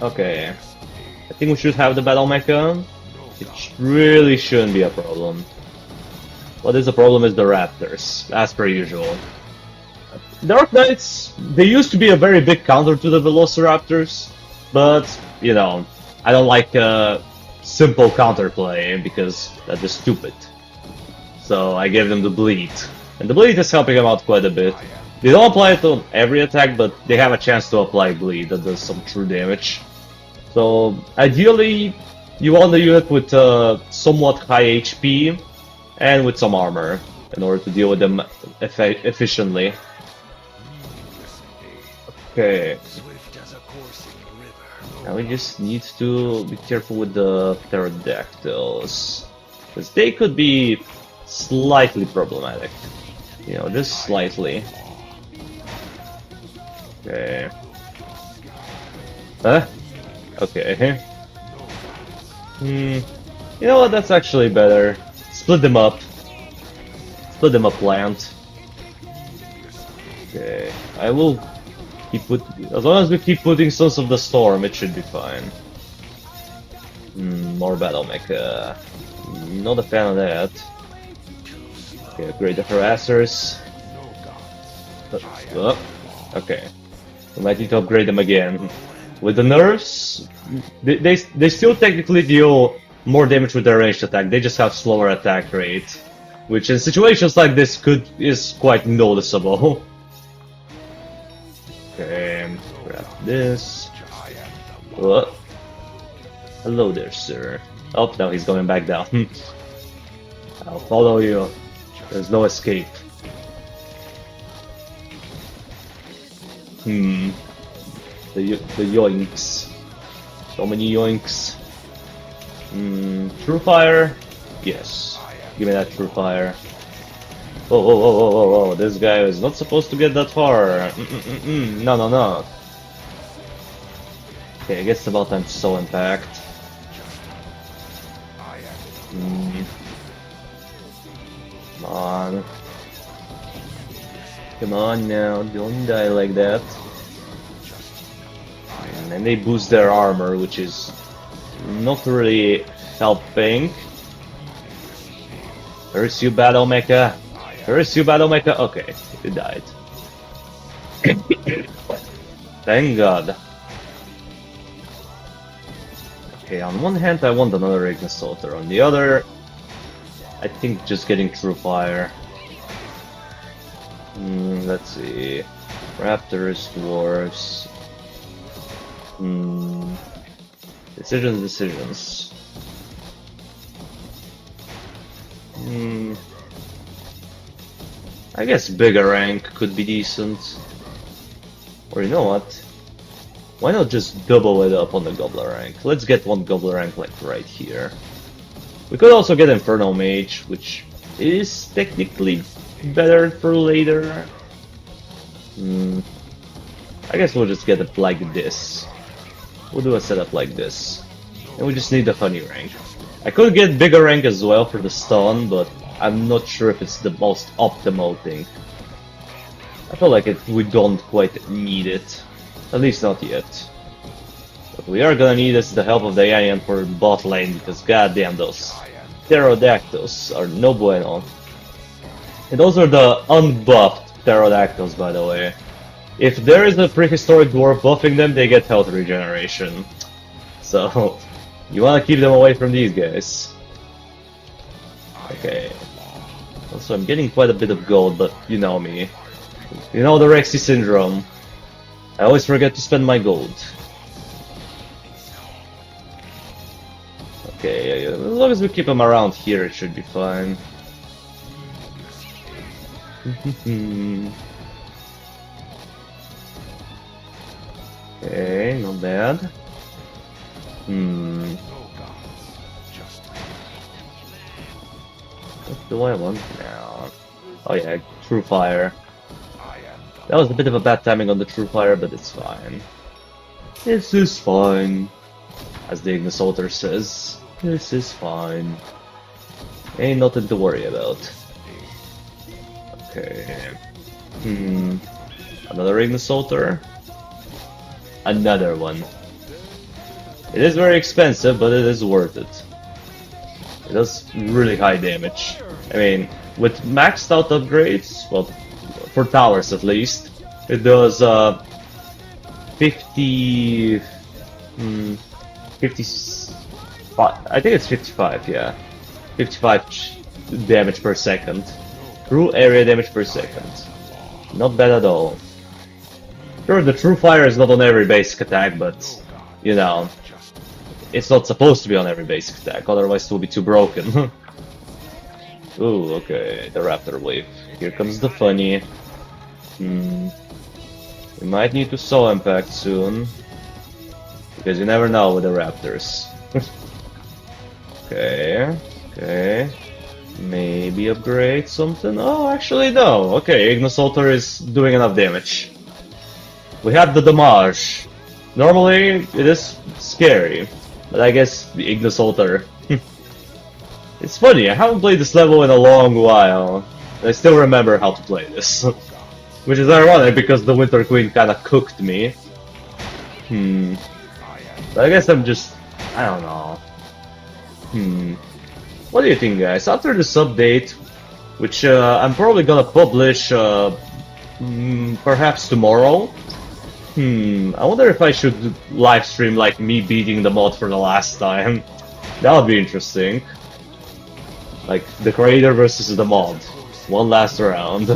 Okay, I think we should have the Battle Mecha. It really shouldn't be a problem. What is the problem is the Raptors, as per usual. Dark Knights, they used to be a very big counter to the Velociraptors, but, you know, I don't like simple counterplay because that is stupid. So I gave them the Bleed, and the Bleed is helping them out quite a bit. They don't apply it on every attack, but they have a chance to apply Bleed that does some true damage. So ideally, you want a unit with somewhat high HP and with some armor in order to deal with them efficiently. Okay. Now we just need to be careful with the pterodactyls, because they could be slightly problematic. You know, just slightly. Okay. Huh? Okay. You know what? That's actually better. Split them up. Split them up, Plant. Okay. I will keep as long as we keep putting Sons of the Storm, it should be fine. More Battle Mecha. Not a fan of that. Okay, upgrade the Harassers. Okay. We might need to upgrade them again. With the Nerves, they still technically deal more damage with their ranged attack, they just have slower attack rate. Which in situations like this is quite noticeable. Okay, grab this. Oh. Hello there, sir. Oh, now he's going back down. I'll follow you. There's no escape. The yoinks. So many yoinks. True Fire? Yes. Give me that True Fire. Oh, this guy is not supposed to get that far. No. Okay, I guess it's about time to Soul Impact. Come on. Come on now, don't die like that. And they boost their armor, which is not really helping. Where's you, Battle Mecha? Where's you, Battle Mecha? Okay, he died. Thank God. Okay, on one hand I want another Ignis Sauter, on the other I think just getting True Fire. Let's see. Raptors, Dwarves. Decisions. I guess bigger rank could be decent. Or you know what? Why not just double it up on the Gobbler rank? Let's get one Gobbler rank like right here. We could also get Inferno Mage, which is technically better for later. I guess we'll just get it like this. We'll do a setup like this. And we just need the honey rank. I could get bigger rank as well for the stun, but I'm not sure if it's the most optimal thing. I feel like we don't quite need it. At least not yet. What we are gonna need is the help of the Ion for bot lane, because goddamn those pterodactyls are no bueno. And those are the unbuffed pterodactyls, by the way. If there is a prehistoric dwarf buffing them, they get health regeneration. So, you wanna keep them away from these guys. Okay. Also, I'm getting quite a bit of gold, but you know me. You know the Rexy syndrome. I always forget to spend my gold. Okay, as long as we keep him around here, it should be fine. Okay, not bad. What do I want now? Oh yeah, True Fire. That was a bit of a bad timing on the True Fire, but it's fine. This is fine. As the Ignisalter says, this is fine. Ain't nothing to worry about. Okay. Another Ignisalter. Another one. It is very expensive, but it is worth it. It does really high damage. I mean, with maxed out upgrades, well, for towers at least, it does 50... 55, I think it's 55, yeah. 55 damage per second. True area damage per second. Not bad at all. Sure, the True Fire is not on every basic attack, but, you know, it's not supposed to be on every basic attack, otherwise it will be too broken. Ooh, okay, the Raptor Wave. Here comes the funny. We might need to Soul Impact soon, because you never know with the Raptors. Okay. Maybe upgrade something? Oh, actually no. Okay, Ignisalter is doing enough damage. We have the damage. Normally, it is scary, but I guess the Ignisalter. It's funny, I haven't played this level in a long while, and I still remember how to play this. Which is ironic, because the Winter Queen kinda cooked me. But I guess I'm just... I don't know. What do you think, guys? After this update, which I'm probably gonna publish perhaps tomorrow, I wonder if I should live stream like me beating the mod for the last time. That would be interesting. Like the creator versus the mod. One last round.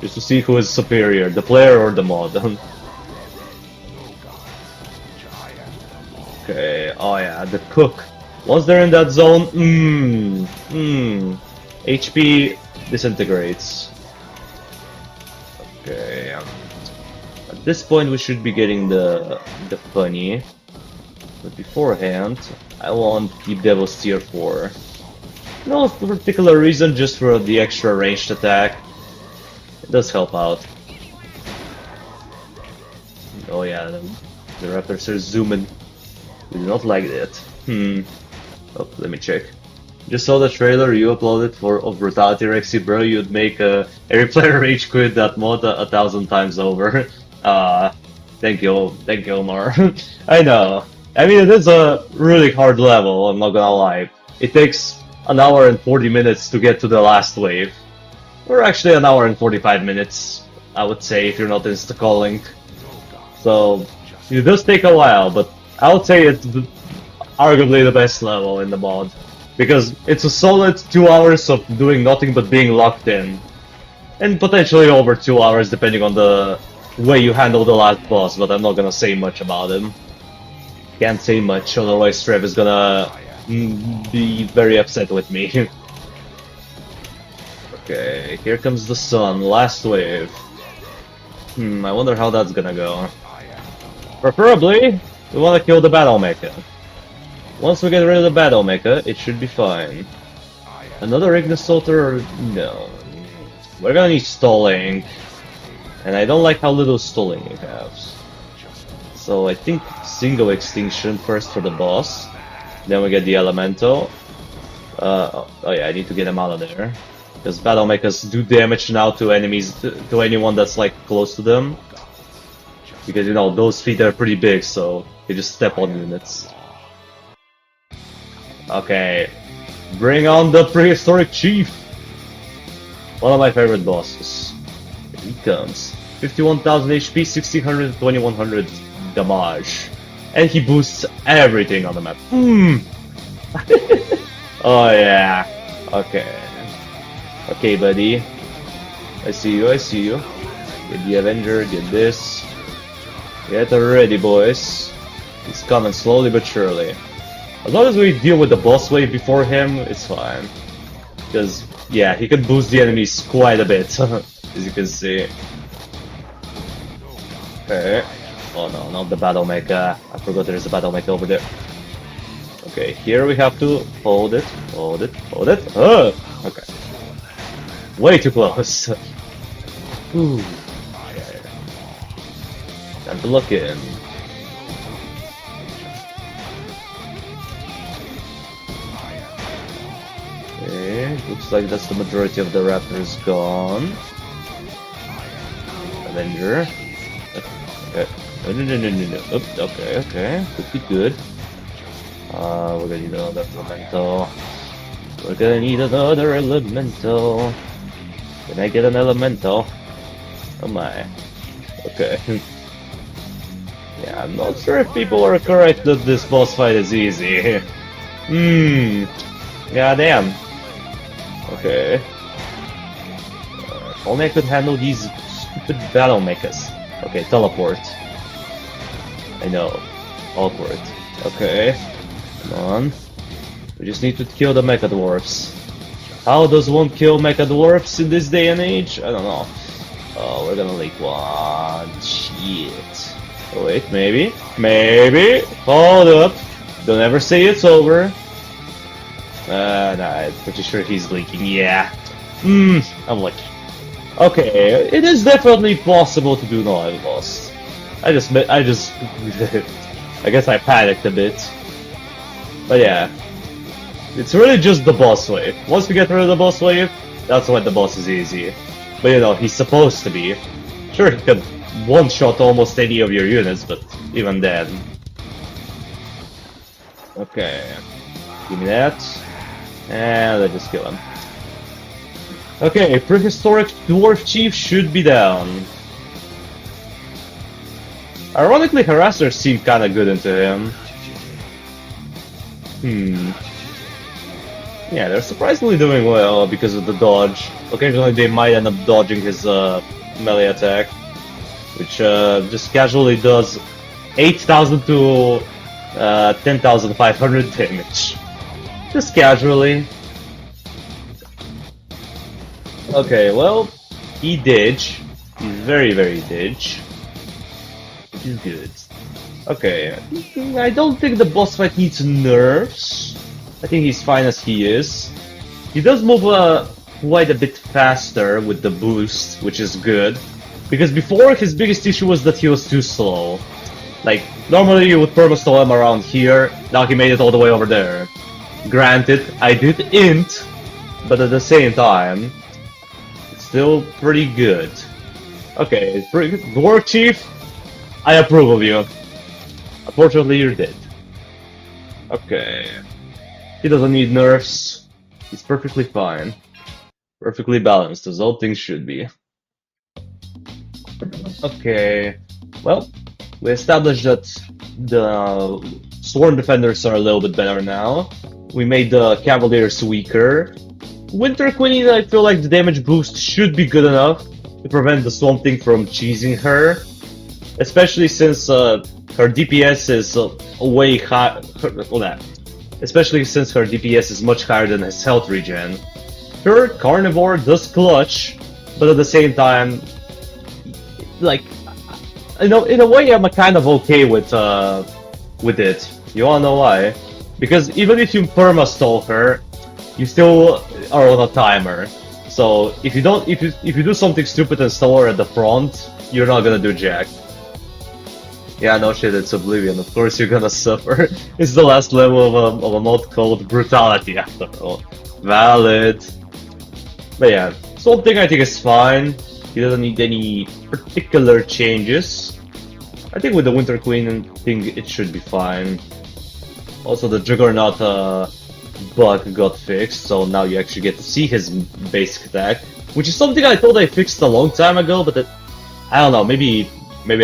Just to see who is superior, the player or the mod. Okay, oh yeah, the cook. Once they're in that zone, HP disintegrates. Okay, at this point we should be getting the funny, but beforehand, I want to keep Devil's Tier 4. No particular reason, just for the extra ranged attack. It does help out. Oh yeah, the Raptors are zooming. We do not like that. Oh, let me check. Just saw the trailer you uploaded of Brutality Rexy, bro. You'd make every player rage quit that mod 1,000 times over. Thank you, Omar. I know. I mean, it is a really hard level, I'm not gonna lie. It takes an hour and 40 minutes to get to the last wave. Or actually an hour and 45 minutes, I would say, if you're not insta-calling. So, it does take a while, but I would say it's arguably the best level in the mod. Because it's a solid 2 hours of doing nothing but being locked in. And potentially over 2 hours depending on the way you handle the last boss, but I'm not gonna say much about him. Can't say much, otherwise Trev is gonna be very upset with me. Okay, here comes the sun, last wave. I wonder how that's gonna go. Preferably, we wanna kill the Battle Mecha. Once we get rid of the Battle Mecha, it should be fine. Another Ignisalter? No. We're gonna need stalling. And I don't like how little stalling it has. So I think single extinction first for the boss. Then we get the elemental. Oh yeah, I need to get him out of there. Because battle makers do damage now to enemies, to anyone that's like close to them. Because you know, those feet are pretty big, so they just step on units. Okay, bring on the prehistoric chief! One of my favorite bosses. Here he comes. 51,000 HP, 1600, 2100 damage. And he boosts everything on the map. Oh yeah. Okay. Okay, buddy. I see you, I see you. Get the Avenger, get this. Get ready, boys. He's coming slowly but surely. As long as we deal with the boss wave before him, it's fine. Because, yeah, he can boost the enemies quite a bit, as you can see. Okay. Oh no, not the Battle Mecha. I forgot there's a Battle Mecha over there. Okay, here we have to hold it, hold it, hold it. Oh! Okay. Way too close. Ooh. Okay. Time to look in. Okay, looks like that's the majority of the raptors gone. Avenger. Okay. No. Oops, okay. Could be good. We're gonna need another elemental. We're gonna need another elemental. Can I get an elemental? Oh my. Okay. Yeah, I'm not sure if people are correct that this boss fight is easy. God damn. Okay. If only I could handle these stupid battle mechas. Okay, teleport. I know. Awkward. Okay. Come on. We just need to kill the mecha dwarfs. How does one kill mecha dwarfs in this day and age? I don't know. Oh, we're gonna leak one. Shit. Oh, wait, maybe? Maybe? Hold up. Don't ever say it's over. Nah, I'm pretty sure he's leaking. Yeah. I'm lucky. Okay, it is definitely possible to do no, I lost. I guess I panicked a bit. But yeah. It's really just the boss wave. Once we get rid of the boss wave, that's when the boss is easy. But you know, he's supposed to be. Sure, he can one-shot almost any of your units, but even then. Okay. Give me that. And let's just kill him. Okay, prehistoric dwarf chief should be down. Ironically, harassers seem kinda good into him. Yeah, they're surprisingly doing well because of the dodge. Occasionally they might end up dodging his melee attack, which just casually does 8,000 to 10,500 damage. Just casually. Okay, well, he didge. He's very, very didge. Which is good. Okay, I don't think the boss fight needs nerfs. I think he's fine as he is. He does move quite a bit faster with the boost, which is good. Because before, his biggest issue was that he was too slow. Like, normally you would perma-stall him around here, now he made it all the way over there. Granted, I did int, but at the same time, it's still pretty good. Okay, it's pretty good. Dwarf Chief, I approve of you. Unfortunately, you're dead. Okay. He doesn't need nerfs. He's perfectly fine. Perfectly balanced, as all things should be. Okay. Well, we established that the Sworn Defenders are a little bit better now. We made the Cavaliers weaker. Winter Queen, I feel like the damage boost should be good enough to prevent the Swamp Thing from cheesing her. Especially since her DPS is way high. Especially since her DPS is much higher than his health regen. Sure, Carnivore does clutch, but at the same time, like, you know, in a way I'm kind of okay with it. You wanna know why? Because even if you perma-stall her, you still are on a timer. So if you do something stupid and slower at the front, you're not gonna do jack. Yeah, no shit, it's Oblivion. Of course you're gonna suffer. It's the last level of a mod called Brutality after all. Valid. But yeah, something I think is fine. He doesn't need any particular changes. I think with the Winter Queen thing it should be fine. Also the Juggernaut bug got fixed, so now you actually get to see his basic attack. Which is something I thought I fixed a long time ago, but I don't know, maybe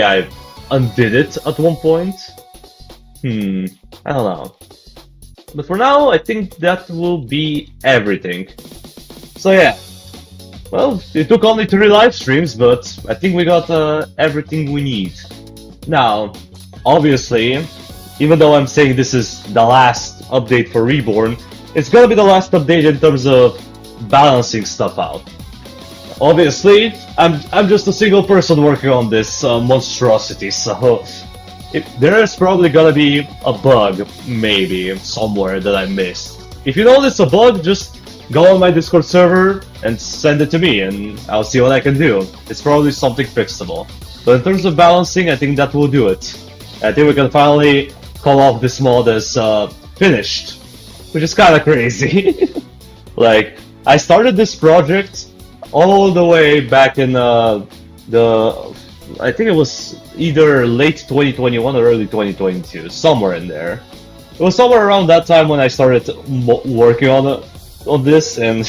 I undid it at one point. I don't know. But for now, I think that will be everything. So yeah. Well, it took only 3 live streams, but I think we got everything we need. Now, obviously, even though I'm saying this is the last update for Reborn, it's gonna be the last update in terms of balancing stuff out. Obviously, I'm just a single person working on this monstrosity, so there's probably gonna be a bug, maybe, somewhere that I missed. If you notice a bug, just go on my Discord server and send it to me, and I'll see what I can do. It's probably something fixable. But in terms of balancing, I think that will do it. I think we can finally call off this mod as finished, which is kind of crazy. Like, I started this project all the way back in I think it was either late 2021 or early 2022, somewhere in there. It was somewhere around that time when I started working on this, and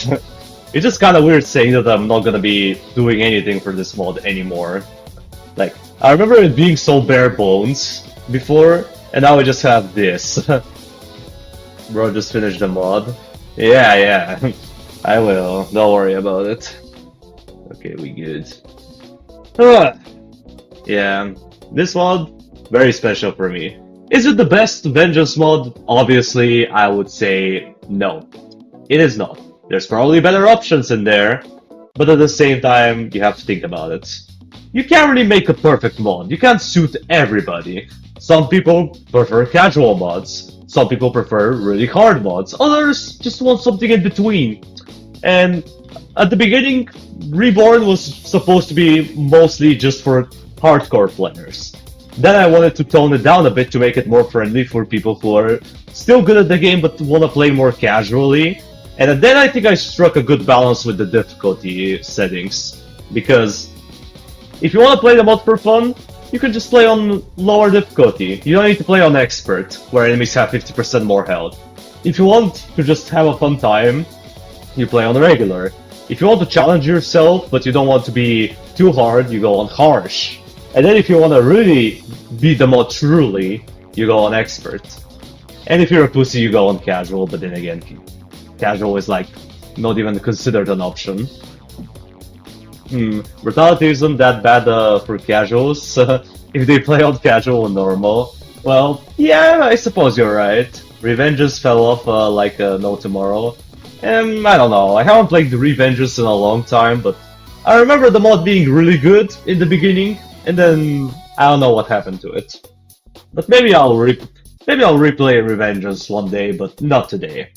it's just kind of weird saying that I'm not gonna be doing anything for this mod anymore. Like, I remember it being so bare bones before, and now we just have this. Bro, just finished the mod. Yeah, I will. Don't worry about it. Okay, we good. Yeah, this mod, very special for me. Is it the best Vengeance mod? Obviously, I would say no. It is not. There's probably better options in there, but at the same time, you have to think about it. You can't really make a perfect mod. You can't suit everybody. Some people prefer casual mods. Some people prefer really hard mods. Others just want something in between. And at the beginning, Reborn was supposed to be mostly just for hardcore players. Then I wanted to tone it down a bit to make it more friendly for people who are still good at the game but want to play more casually. And then I think I struck a good balance with the difficulty settings. Because if you want to play the mod for fun, you can just play on lower difficulty. You don't need to play on expert, where enemies have 50% more health. If you want to just have a fun time, you play on regular. If you want to challenge yourself, but you don't want to be too hard, you go on harsh. And then if you want to really beat the mod truly, you go on expert. And if you're a pussy, you go on casual, but then again, casual is like not even considered an option. Brutality isn't that bad for casuals. If they play on casual and normal, well, yeah, I suppose you're right. Revenges fell off like no tomorrow. I don't know, I haven't played the Revenges in a long time, but I remember the mod being really good in the beginning, and then I don't know what happened to it. But maybe I'll replay Revengeance one day, but not today.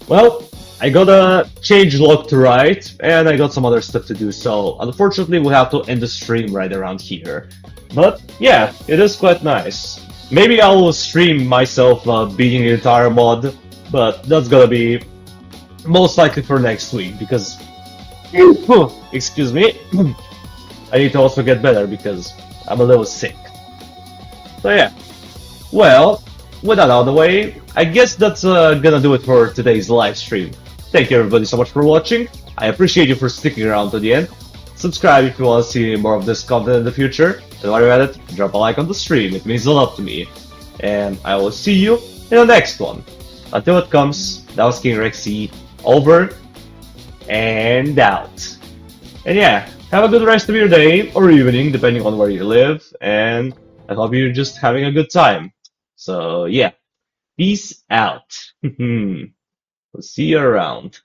Well, I got a change log to write, and I got some other stuff to do, so unfortunately we'll have to end the stream right around here. But yeah, it is quite nice. Maybe I will stream myself beating the entire mod, but that's gonna be most likely for next week, because excuse me, I need to also get better because I'm a little sick. So yeah, well, with that out of the way, I guess that's gonna do it for today's live stream. Thank you everybody so much for watching. I appreciate you for sticking around to the end. Subscribe if you want to see more of this content in the future. And while you're at it, drop a like on the stream, it means a lot to me. And I will see you in the next one. Until it comes, that was King Rexy, over and out. And yeah, have a good rest of your day or evening, depending on where you live, and I hope you're just having a good time. So yeah, peace out. We'll see you around.